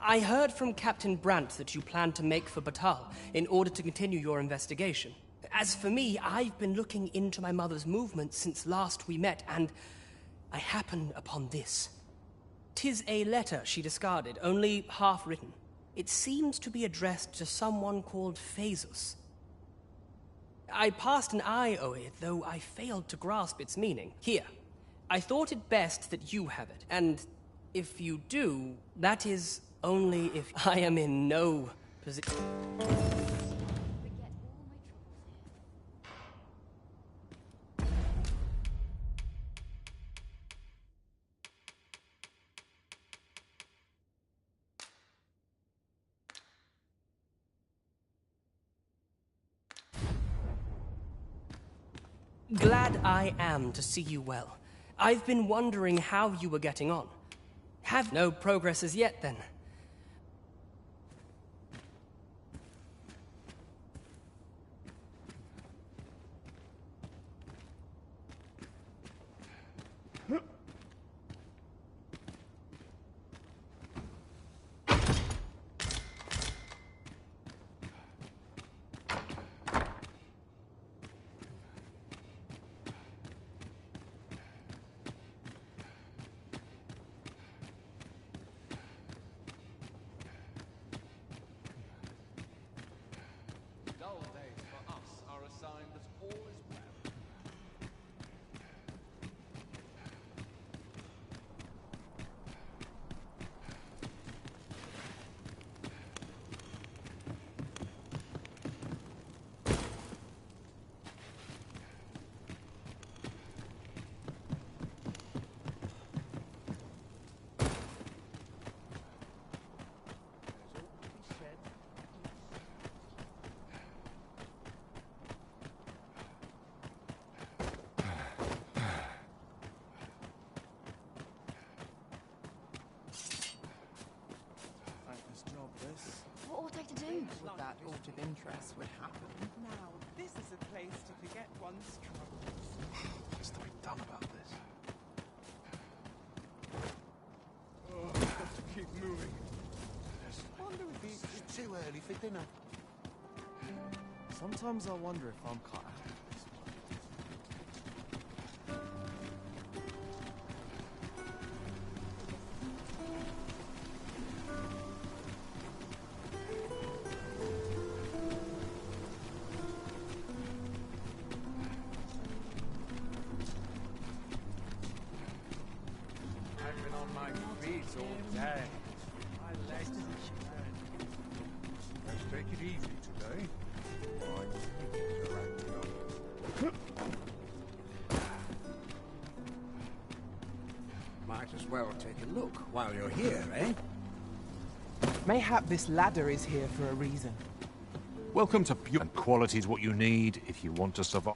Speaker 4: I heard from Captain Brandt that you plan to make for Batal in order to continue your investigation. As for me, I've been looking into my mother's movements since last we met, and I happened upon this. 'Tis a letter she discarded, only half written. It seems to be addressed to someone called Phaesus. I passed an eye over it, though I failed to grasp its meaning. Here, I thought it best that you have it, and if you do, that is only if I am in no position. Glad I am to see you well. I've been wondering how you were getting on. Have no progress as yet, then?
Speaker 12: Dull days for us are a sign that all is well.
Speaker 1: What ought I to do? With that sort of interest would happen.
Speaker 13: Now, this is a place to forget one's troubles.
Speaker 12: What's to be done about this?
Speaker 13: Oh, I've got to keep moving.
Speaker 5: Wonder if it's too early for dinner. Sometimes I wonder if I'm cut out.
Speaker 12: I've been on my feet all day. My legs
Speaker 8: Let's take it easy today.
Speaker 14: Might as well take a look while you're here, eh?
Speaker 1: Mayhap this ladder is here for a reason.
Speaker 8: Welcome to Pure, and quality is what you need if you want to survive.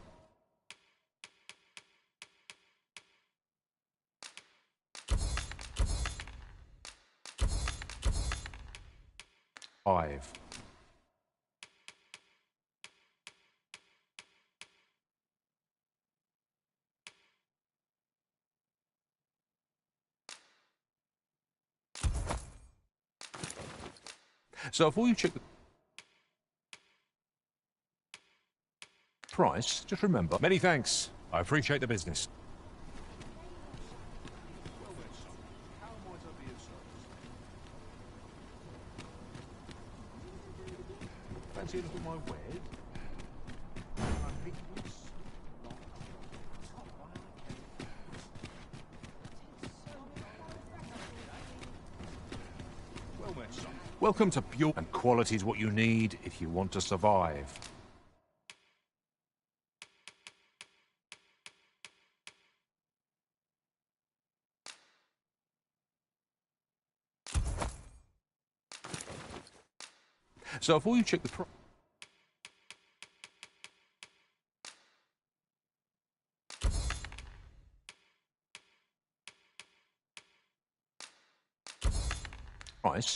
Speaker 8: So before you check the price, just remember, many thanks. I appreciate the business. Fancy a look at my wed? Welcome to Pure, and quality is what you need if you want to survive. So before you check the price,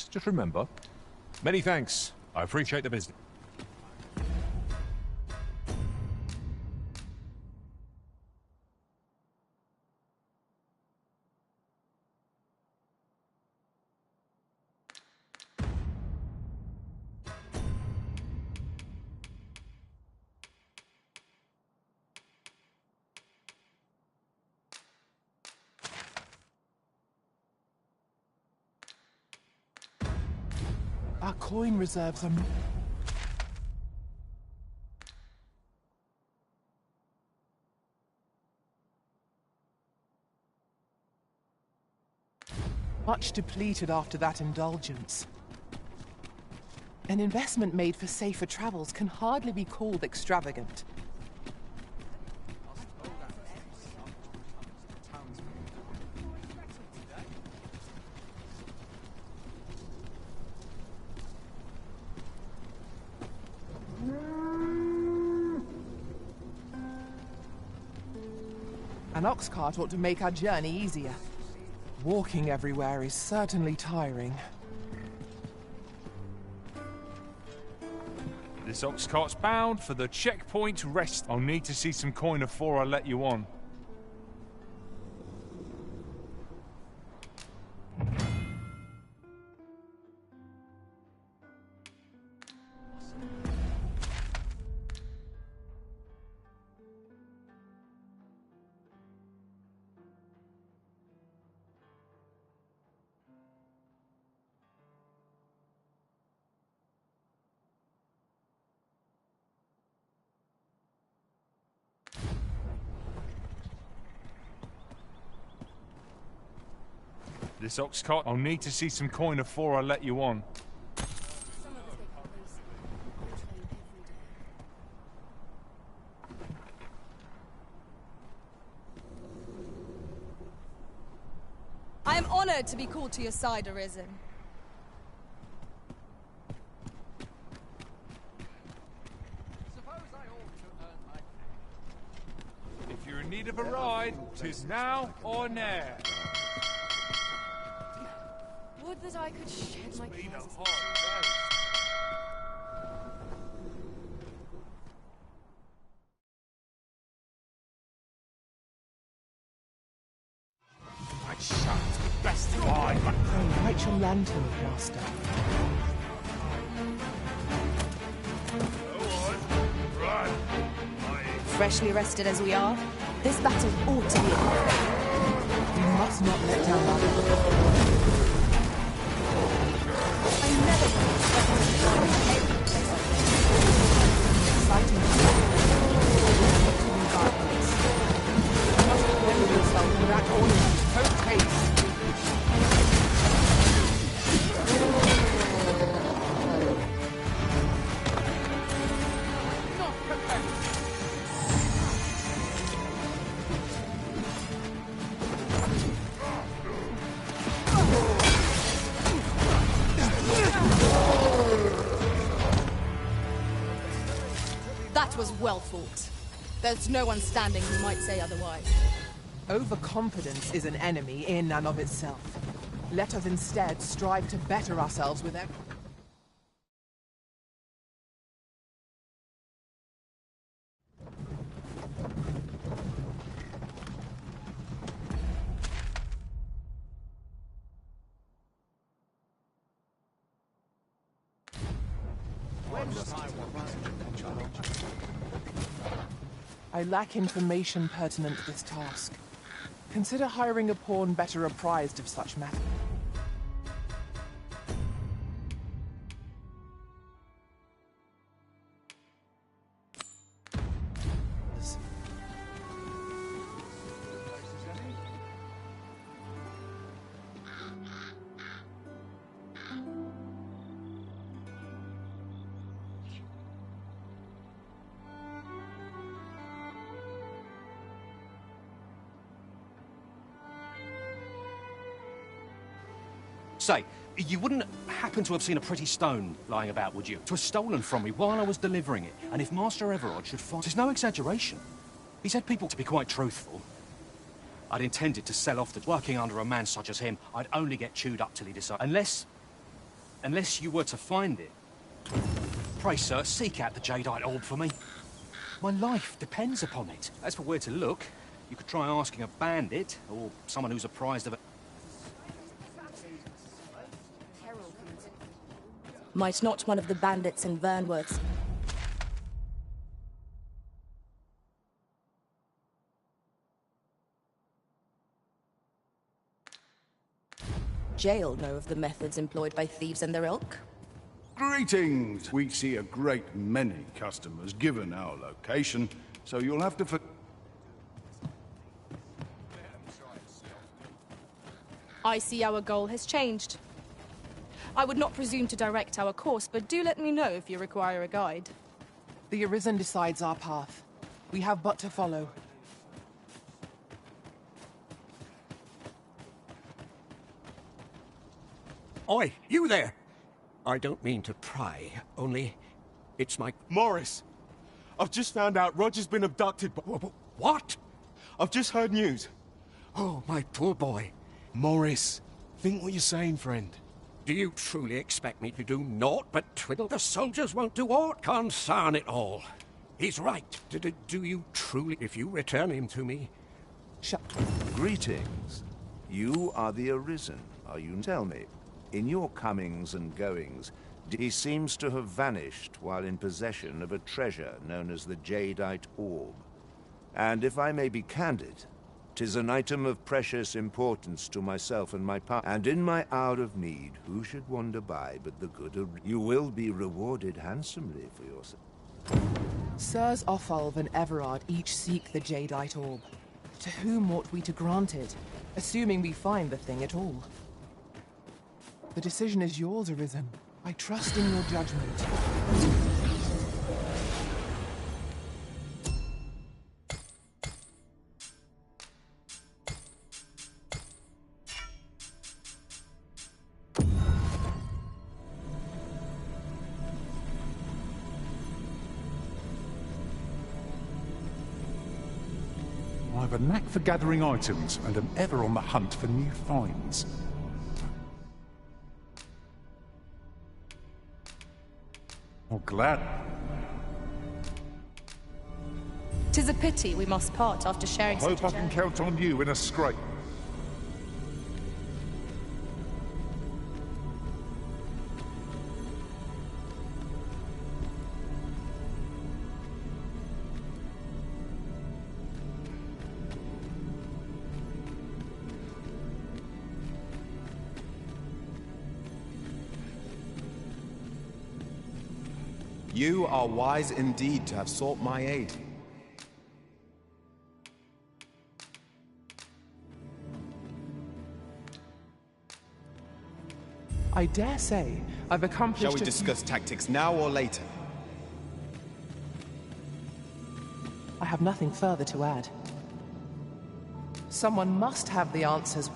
Speaker 8: just remember, many thanks. I appreciate the business.
Speaker 1: Our coin reserves are... much depleted after that indulgence. An investment made for safer travels can hardly be called extravagant. An ox cart ought to make our journey easier. Walking everywhere is certainly tiring.
Speaker 2: This ox cart's bound for the checkpoint rest. I'll need to see some coin before I let you on. This ox cart, I'll need to see some coin before I let you on.
Speaker 10: I am honored to be called to your side, Arisen.
Speaker 2: If you're in need of a ride, 'tis now or ne'er.
Speaker 10: Would that I could shed my cares.
Speaker 2: I shan't best fly.
Speaker 1: Oh, light your lantern, Master.
Speaker 10: Freshly rested as we are, this battle ought to be a...
Speaker 1: You must not let down our...
Speaker 10: I never exciting.
Speaker 1: You must deliver yourself in that order. Post haste.
Speaker 10: That was well fought. There's no one standing who might say otherwise.
Speaker 1: Overconfidence is an enemy in and of itself. Let us instead strive to better ourselves with every... I lack information pertinent to this task. Consider hiring a pawn better apprised of such matters.
Speaker 11: Say, you wouldn't happen to have seen a pretty stone lying about, would you? It was stolen from me while I was delivering it, and if Master Everard should find... It's no exaggeration. He's had people to be quite truthful. I'd intended to sell off the... Working under a man such as him, I'd only get chewed up till he decided... Unless you were to find it. Pray, sir, seek out the jadeite orb for me. My life depends upon it. As for where to look, you could try asking a bandit, or someone who's apprised of it.
Speaker 10: Might not one of the bandits in Vernworth... jail know of the methods employed by thieves and their ilk?
Speaker 3: Greetings! We see a great many customers given our location, so you'll have to
Speaker 10: I see our goal has changed. I would not presume to direct our course, but do let me know if you require a guide.
Speaker 1: The Arisen decides our path. We have but to follow.
Speaker 14: Oi, you there! I don't mean to pry, only it's my...
Speaker 15: Morris! I've just found out Roger's been abducted by...
Speaker 14: What?
Speaker 15: I've just heard news.
Speaker 14: Oh, my poor boy.
Speaker 15: Morris, think what you're saying, friend.
Speaker 14: Do you truly expect me to do naught but twiddle? The soldiers won't do aught. Consarn it all. He's right. Do you truly... If you return him to me...
Speaker 16: Greetings. You are the Arisen, are you? Tell me, in your comings and goings, he seems to have vanished while in possession of a treasure known as the Jadeite Orb. And if I may be candid, 'tis an item of precious importance to myself and my and in my hour of need, who should wander by but the good you will be rewarded handsomely for yourself.
Speaker 1: Sirs Offalv and Everard each seek the Jadeite Orb. To whom ought we to grant it, assuming we find the thing at all? The decision is yours, Arisen. I trust in your judgment.
Speaker 24: I have a knack for gathering items and am ever on the hunt for new finds. Oh, glad.
Speaker 10: 'Tis a pity we must part after sharing such a
Speaker 24: Hope I can count on you in a scrape.
Speaker 25: You are wise indeed to have sought my aid.
Speaker 1: I dare say I've accomplished
Speaker 25: Shall we discuss tactics now or later?
Speaker 1: I have nothing further to add. Someone must have the answers.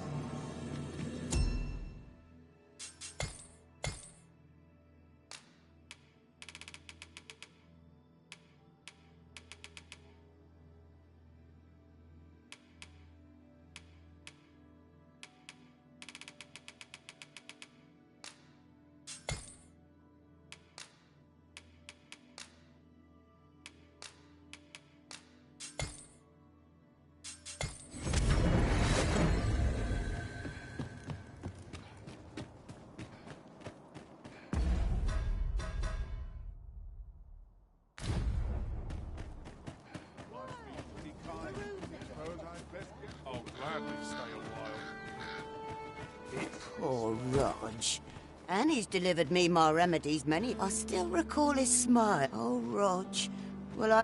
Speaker 26: Poor Rog. And he's delivered me my remedies many. I still recall his smile. Oh, Rog. Well,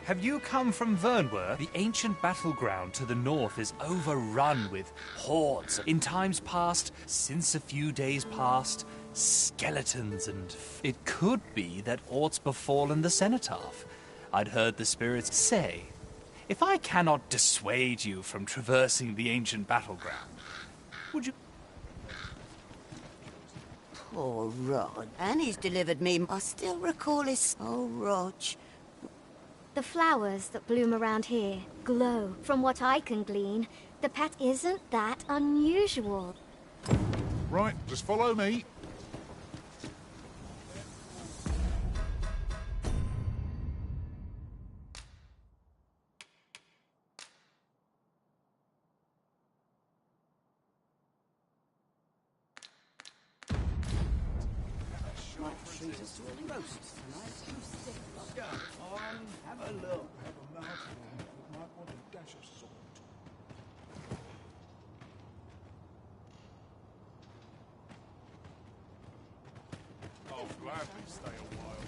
Speaker 2: Have you come from Vernworth? The ancient battleground to the north is overrun with hordes. In times past, since a few days past, skeletons and... It could be that aught's befallen the cenotaph. I'd heard the spirits say, if I cannot dissuade you from traversing the ancient battleground, would you...
Speaker 26: poor Rog. And he's delivered me. I still recall his... Oh, Rog.
Speaker 27: The flowers that bloom around here glow. From what I can glean, the pet isn't that unusual.
Speaker 24: Right, just follow me.
Speaker 5: Have a look. Have a mouthful. Might want a dash of salt.
Speaker 3: gladly stay a while.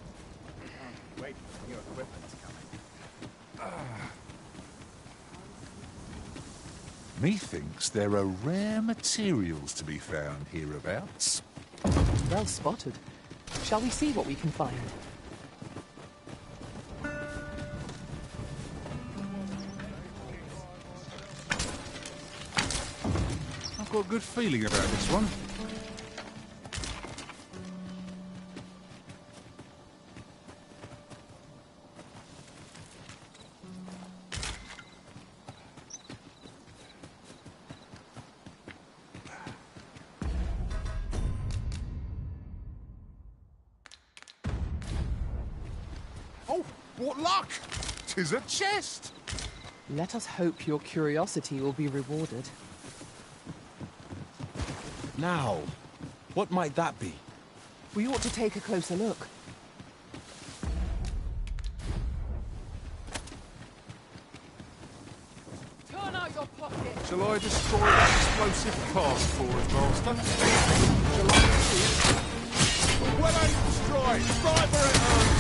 Speaker 12: Wait, new equipment's coming.
Speaker 24: Methinks there are rare materials to be found hereabouts.
Speaker 1: Well spotted. Shall we see what we can find?
Speaker 24: I've got a good feeling about this one.
Speaker 3: Oh, what luck! 'Tis a chest!
Speaker 1: Let us hope your curiosity will be rewarded.
Speaker 25: Now, what might that be?
Speaker 1: We ought to take a closer look. Turn out your pocket!
Speaker 3: Shall I destroy that explosive cast for us, Master? Shall I proceed? Well ain't destroyed! Driver it home!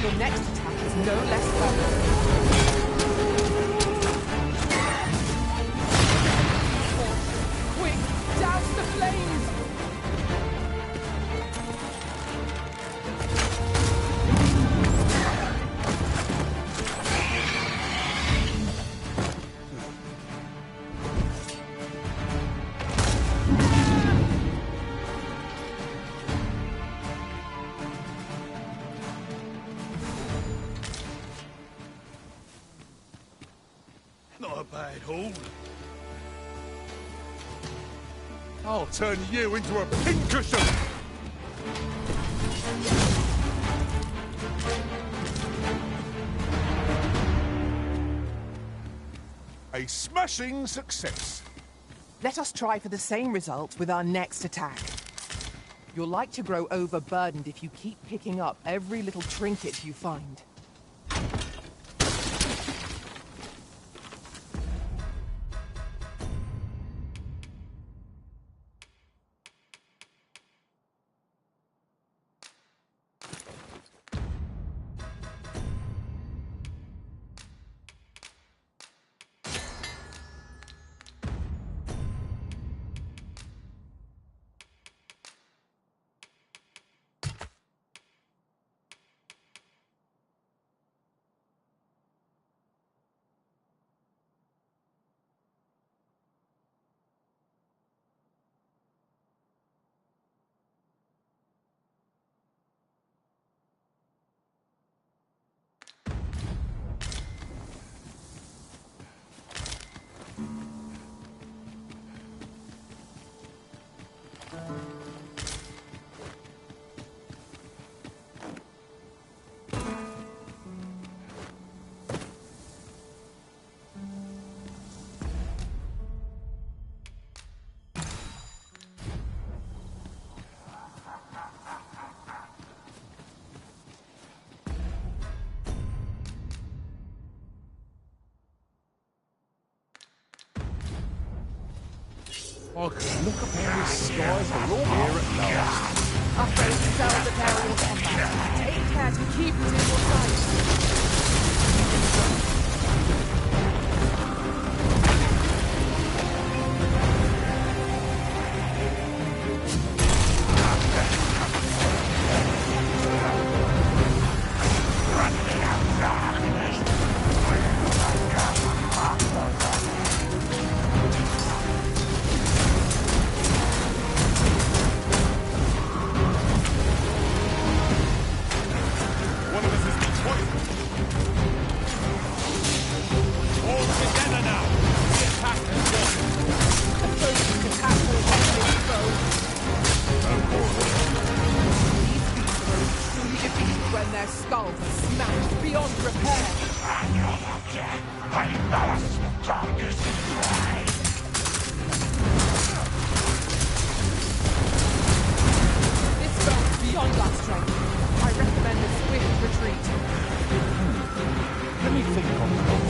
Speaker 1: Your next attack is no less welcome. Quick! Douse the flames!
Speaker 3: Not a bad haul. I'll turn you into a pincushion! A smashing success.
Speaker 1: Let us try for the same result with our next attack. You're like to grow overburdened if you keep picking up every little trinket you find.
Speaker 3: I can look upon the skies are all here at last.
Speaker 1: Our foes sell the burial combat. Take care to keep it in your sight. When their skulls are smashed beyond repair. This foe is beyond our strength. I recommend a swift retreat.
Speaker 24: Let me think on that.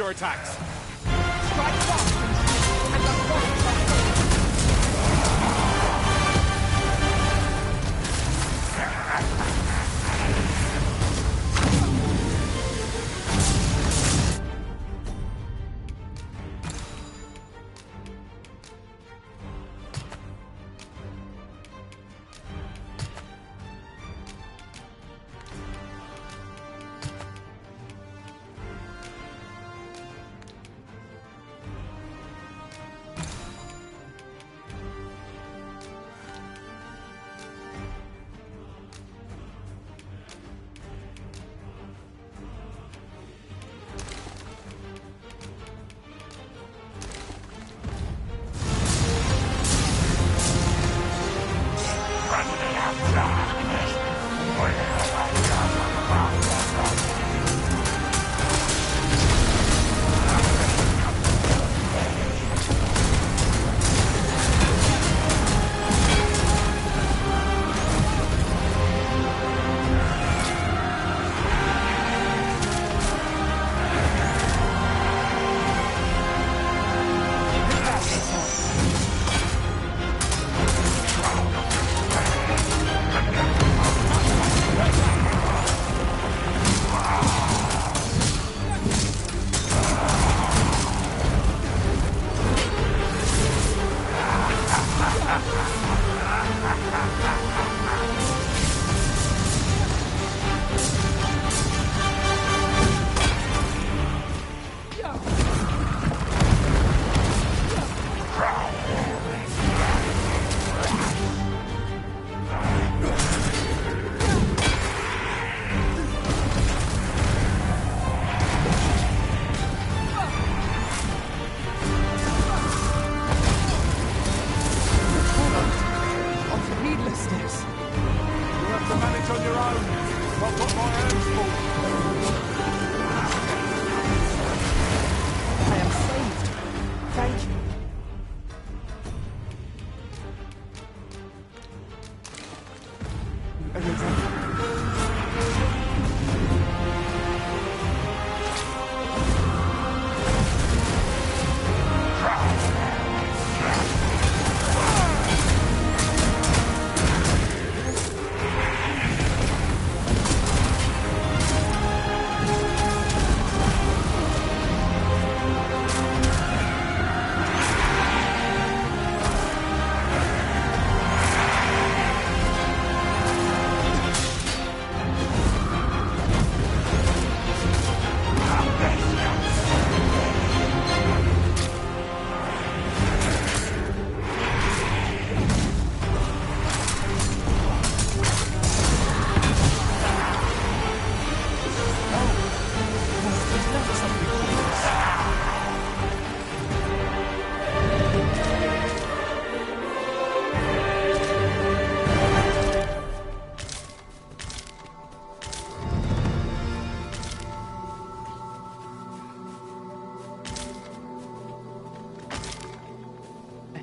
Speaker 15: your attacks.
Speaker 1: Strike fast and the forests are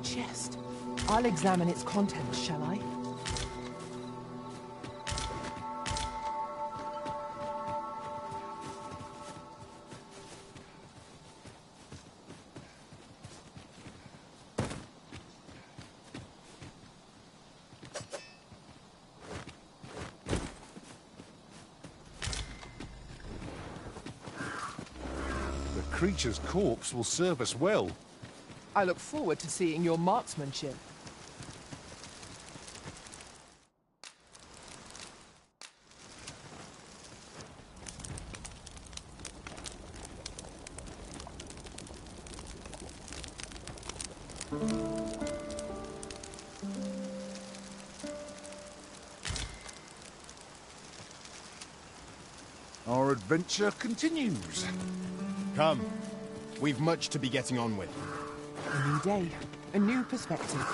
Speaker 1: chest. I'll examine its contents, shall I?
Speaker 8: The creature's corpse will serve us well.
Speaker 1: I look forward to seeing your marksmanship.
Speaker 8: Our adventure continues.
Speaker 15: Come. We've much to be getting on with.
Speaker 1: A new day, a new perspective.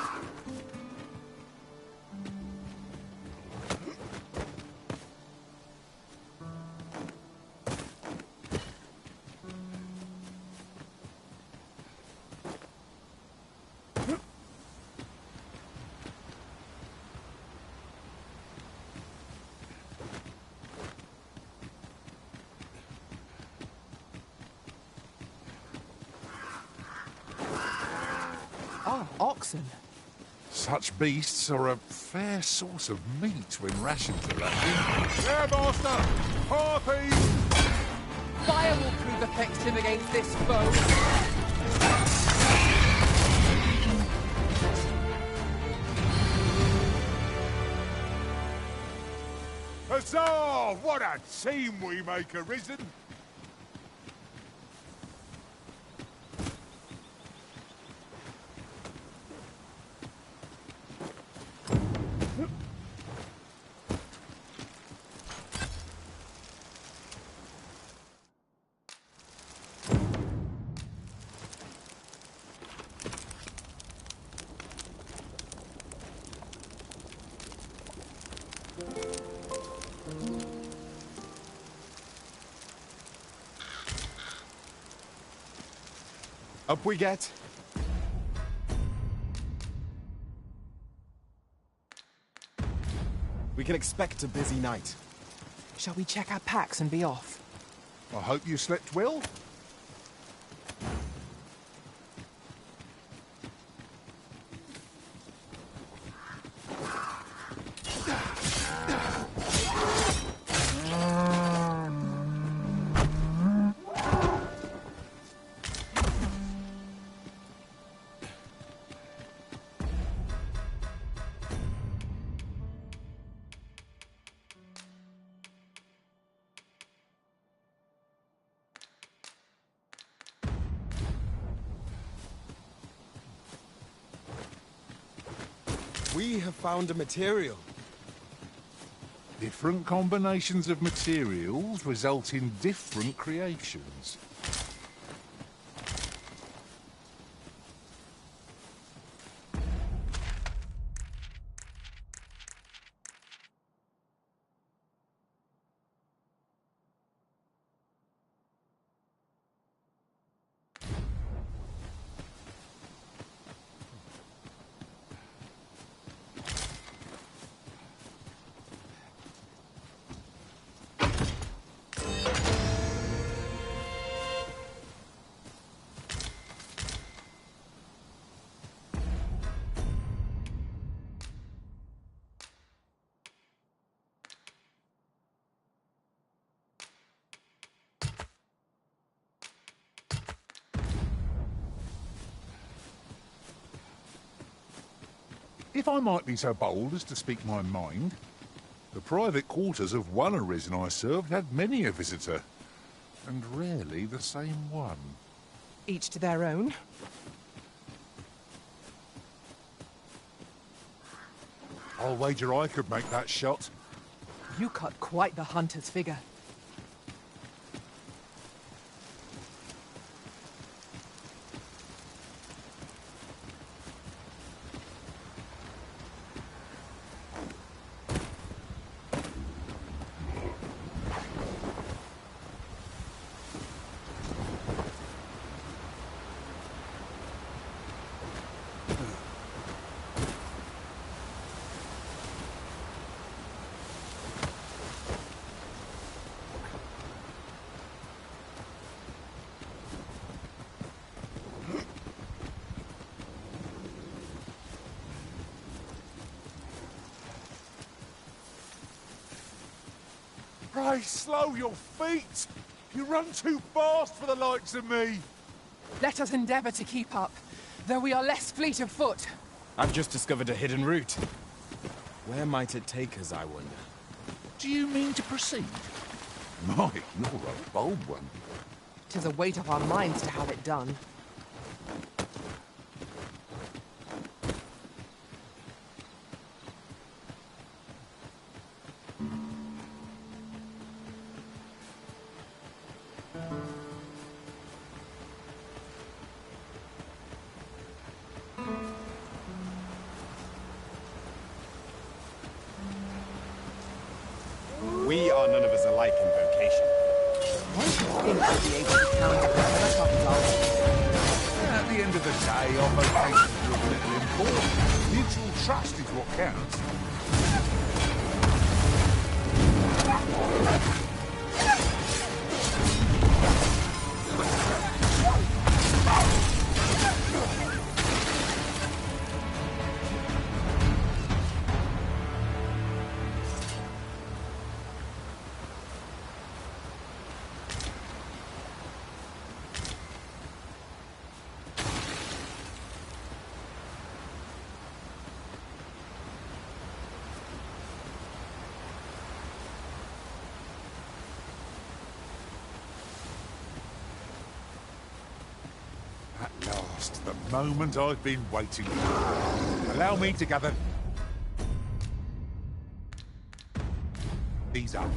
Speaker 1: oxen.
Speaker 24: Such beasts are a fair source of meat when rations are lacking.
Speaker 3: There, master! Harpy!
Speaker 1: Fire will prove effective against this foe.
Speaker 3: Huzzah! What a team we make, Arisen!
Speaker 25: Up we get. We can expect a busy night.
Speaker 1: Shall we check our packs and be off?
Speaker 3: I hope you slept well.
Speaker 25: We have found a material.
Speaker 24: Different combinations of materials result in different creations. If I might be so bold as to speak my mind, the private quarters of one Arisen I served had many a visitor, and rarely the same one.
Speaker 1: Each to their own.
Speaker 3: I'll wager I could make that shot.
Speaker 1: You cut quite the hunter's figure.
Speaker 3: Pray, slow your feet! You run too fast for the likes of me!
Speaker 1: Let us endeavour to keep up, though we are less fleet of foot.
Speaker 25: I've just discovered a hidden route. Where might it take us, I wonder?
Speaker 24: Do you mean to proceed? My, you're a bold one.
Speaker 1: 'Tis a weight off our minds to have it done.
Speaker 25: We are none of us alike in vocation.
Speaker 1: One would think I'd be able to count up the tough
Speaker 24: At the end of the day, our vocations are of little import. Mutual trust is what counts. Just the moment I've been waiting for. Allow me to gather these up.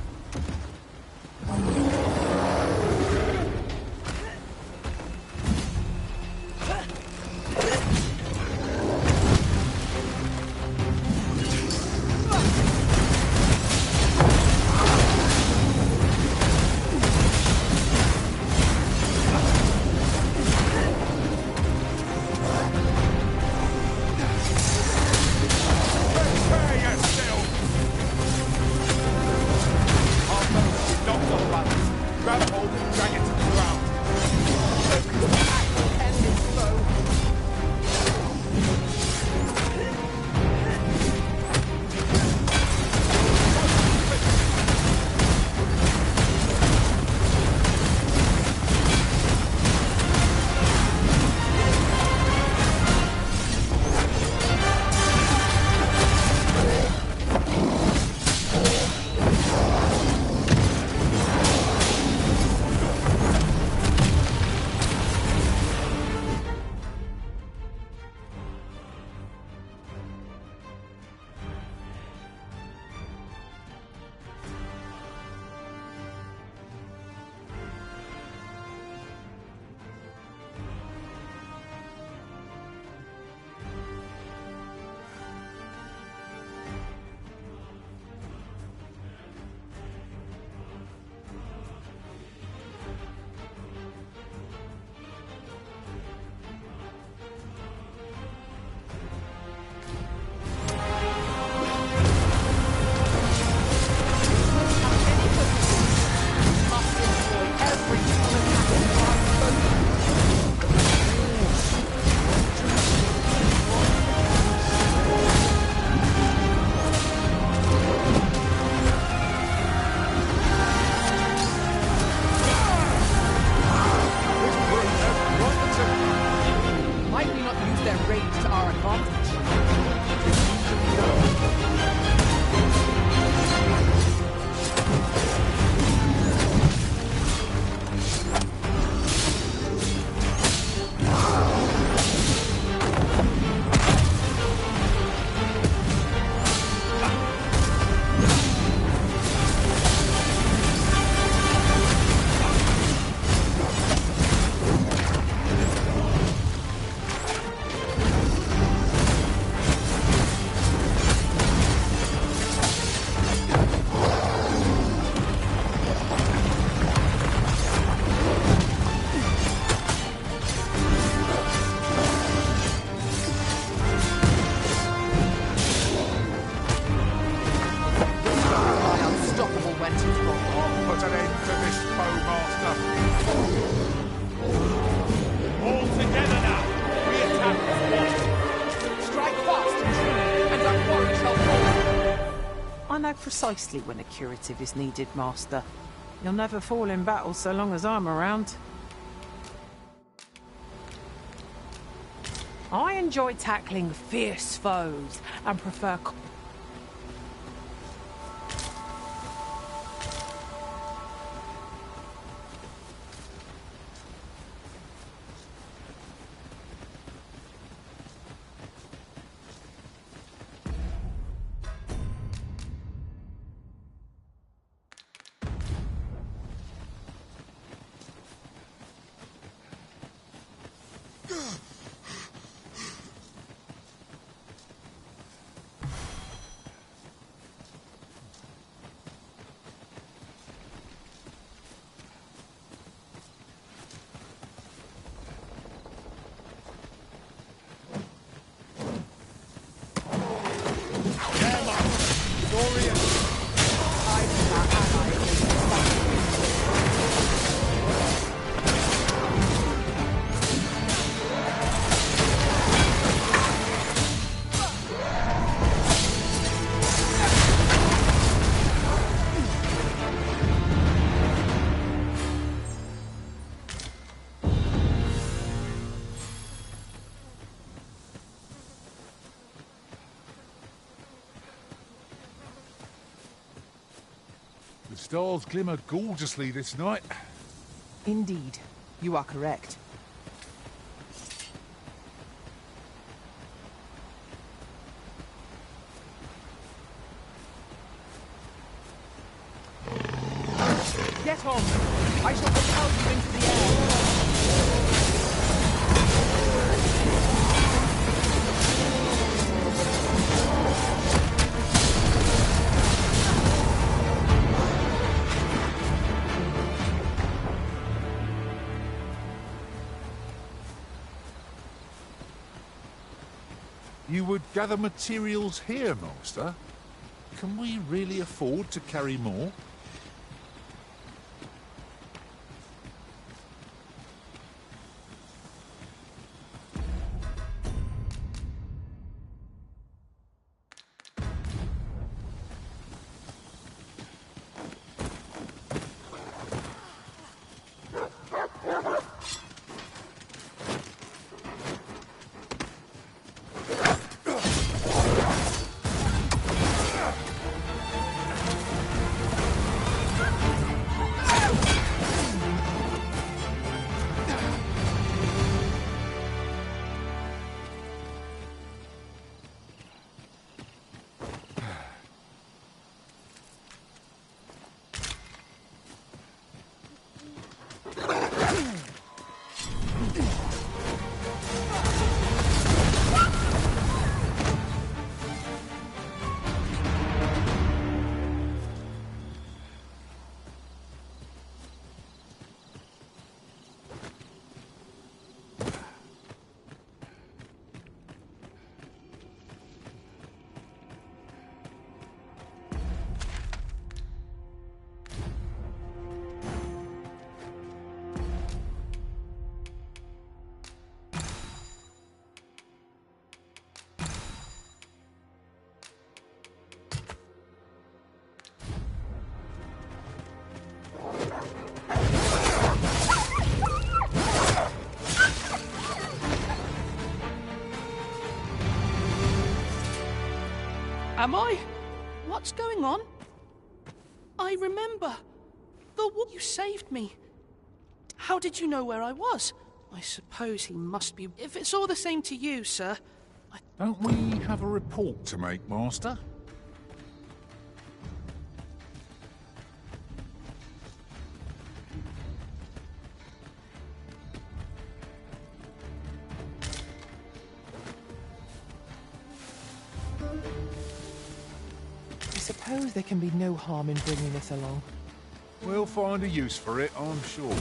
Speaker 6: Precisely when a curative is needed, Master. You'll never fall in battle so long as I'm around. I enjoy tackling fierce foes and prefer...
Speaker 24: The stars glimmer gorgeously this night.
Speaker 1: Indeed, you are correct.
Speaker 4: baton. I shall propel you into the air.
Speaker 24: You would gather materials here, Master? Can we really afford to carry more?
Speaker 4: Am I? What's going on? I remember. You saved me. How did you know where I was? I suppose he must be... If it's all the same to you, sir...
Speaker 24: Don't we have a report to make, Master?
Speaker 1: I suppose there can be no harm in bringing this along.
Speaker 24: We'll find a use for it, I'm sure.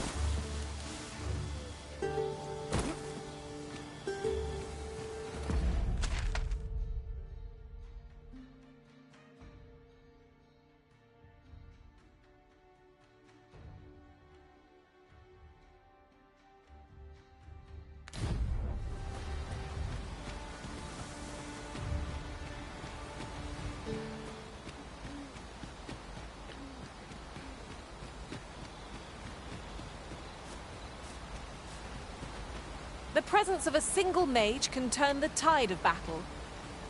Speaker 7: The presence of a single mage can turn the tide of battle.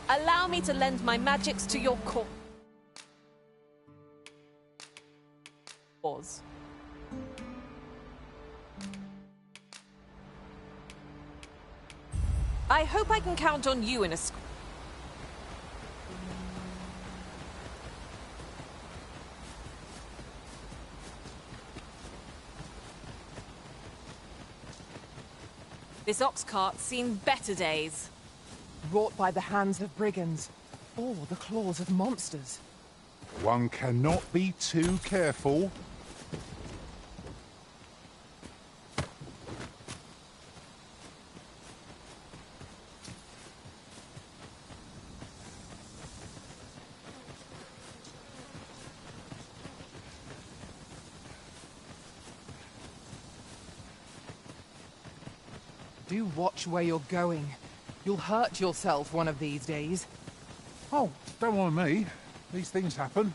Speaker 7: Allow me to lend my magics to your cause. I hope I can count on you in a This ox cart's seen better days.
Speaker 1: Wrought by the hands of brigands, or the claws of monsters.
Speaker 24: One cannot be too careful.
Speaker 1: Do watch where you're going. You'll hurt yourself one of these days.
Speaker 24: Oh, don't mind me. These things happen.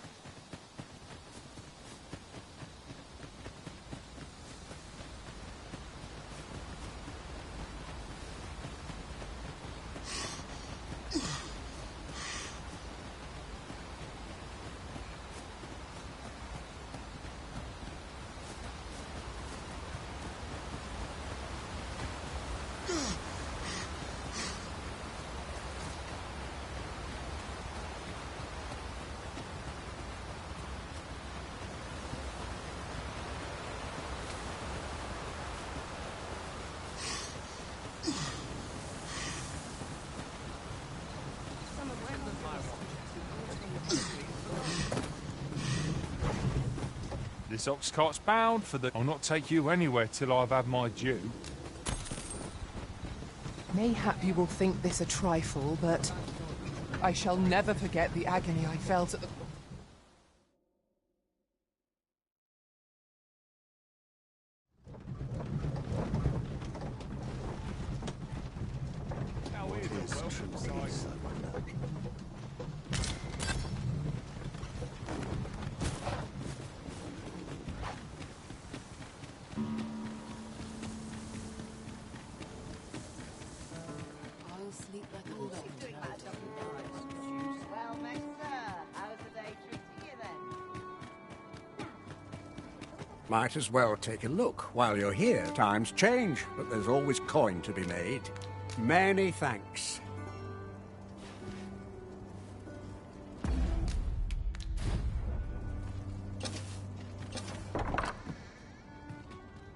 Speaker 15: This ox cart's bound for the... I'll not take you anywhere till I've had my due.
Speaker 1: Mayhap you will think this a trifle, but I shall never forget the agony I felt at the...
Speaker 26: I'll sleep like a log tonight. Well, met, sir. How's the day treating you then?
Speaker 14: Might as well take a look while you're here. Times change, but there's always coin to be made. Many thanks.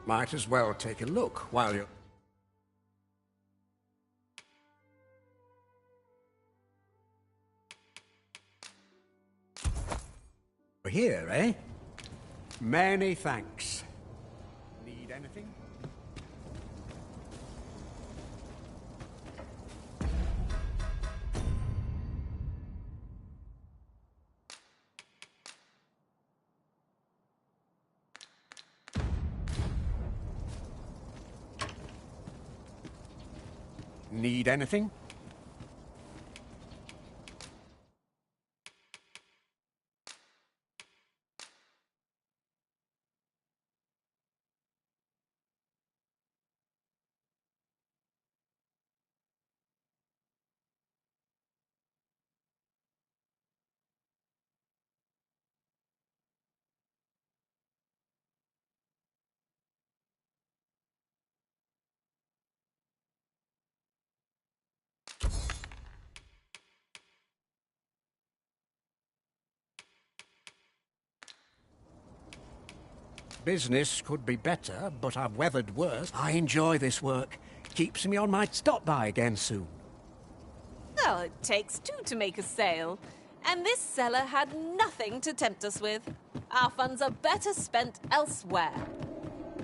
Speaker 14: Might as well take a look while you're... Here, eh? Many thanks. Need anything? Need anything? Business could be better, but I've weathered worse. I enjoy this work. Keeps me on my... Stop by again soon.
Speaker 7: Well, it takes two to make a sale. And this seller had nothing to tempt us with. Our funds are better spent elsewhere.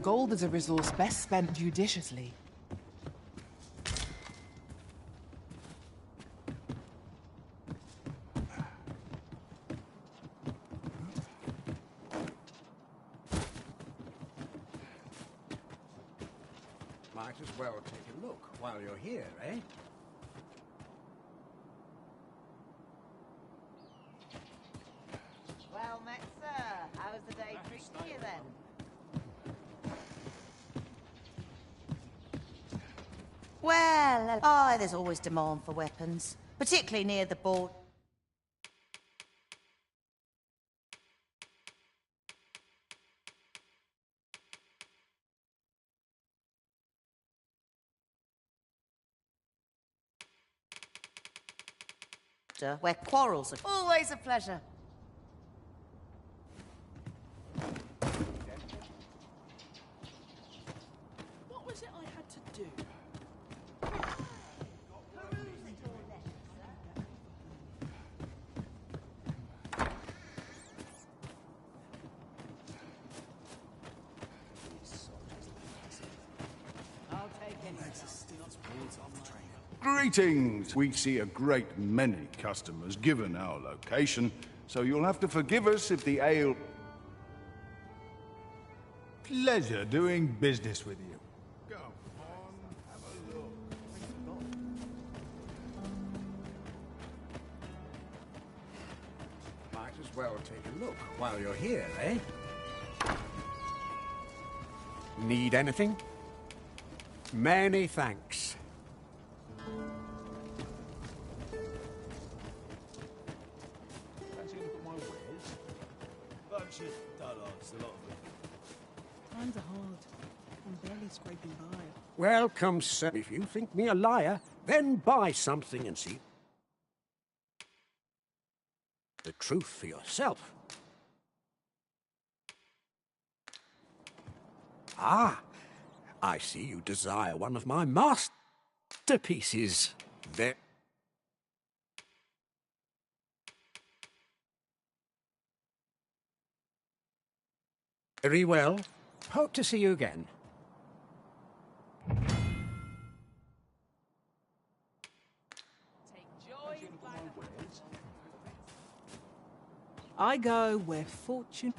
Speaker 1: Gold is a resource best spent judiciously.
Speaker 14: Might as well take a look while you're here, eh?
Speaker 26: Well met, sir. How's the day treating you then? Well, there's always demand for weapons, particularly near the border. Where quarrels are always a pleasure.
Speaker 13: What was it I had to do?
Speaker 26: I'll take any.
Speaker 3: Greetings! We see a great many customers given our location, so you'll have to forgive us if the ale...
Speaker 9: Pleasure doing business with you.
Speaker 3: Go on, have a look.
Speaker 14: Might as well take a look while you're here, eh? Need anything? Many thanks.
Speaker 9: Bunch of dullards, a lot of them.
Speaker 13: Times are hard. I'm barely scraping by.
Speaker 14: Welcome, sir. If you think me a liar, then buy something and see the truth for yourself. Ah, I see you desire one of my masterpieces. There. Very well. Hope to see you again.
Speaker 6: I go where fortune...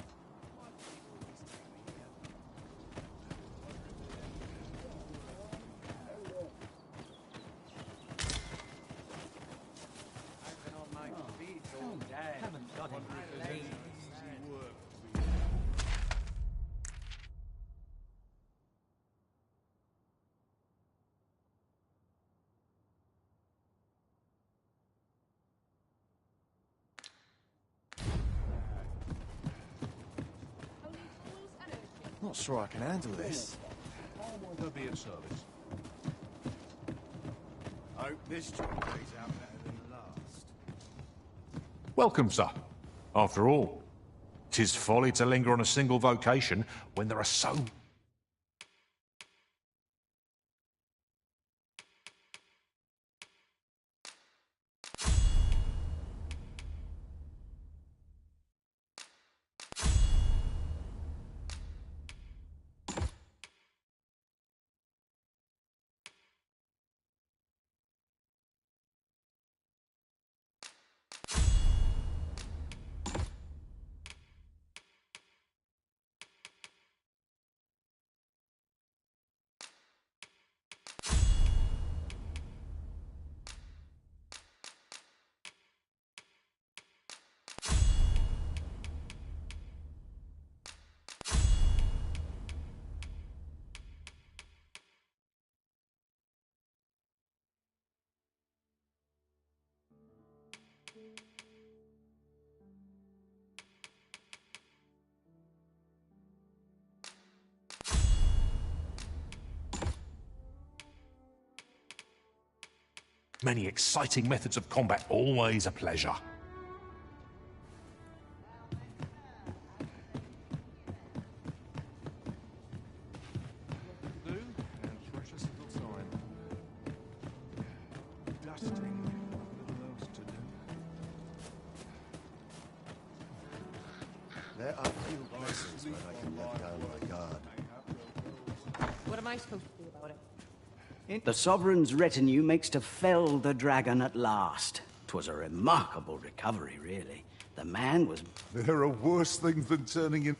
Speaker 9: Not sure I can handle this.
Speaker 8: They'll be of service.
Speaker 9: Hope this job plays out better than the last.
Speaker 17: Welcome, sir. After all, 'tis folly to linger on a single vocation when there are so... Many exciting methods of combat, always a pleasure.
Speaker 3: Do, and precious little time. Dusting, little else to do.
Speaker 5: There are few places where I can let down my guard.
Speaker 10: What am I supposed to do about it?
Speaker 18: The Sovereign's retinue makes to fell the dragon at last. 'Twas a remarkable recovery, really. The man was...
Speaker 24: There are worse things than turning in...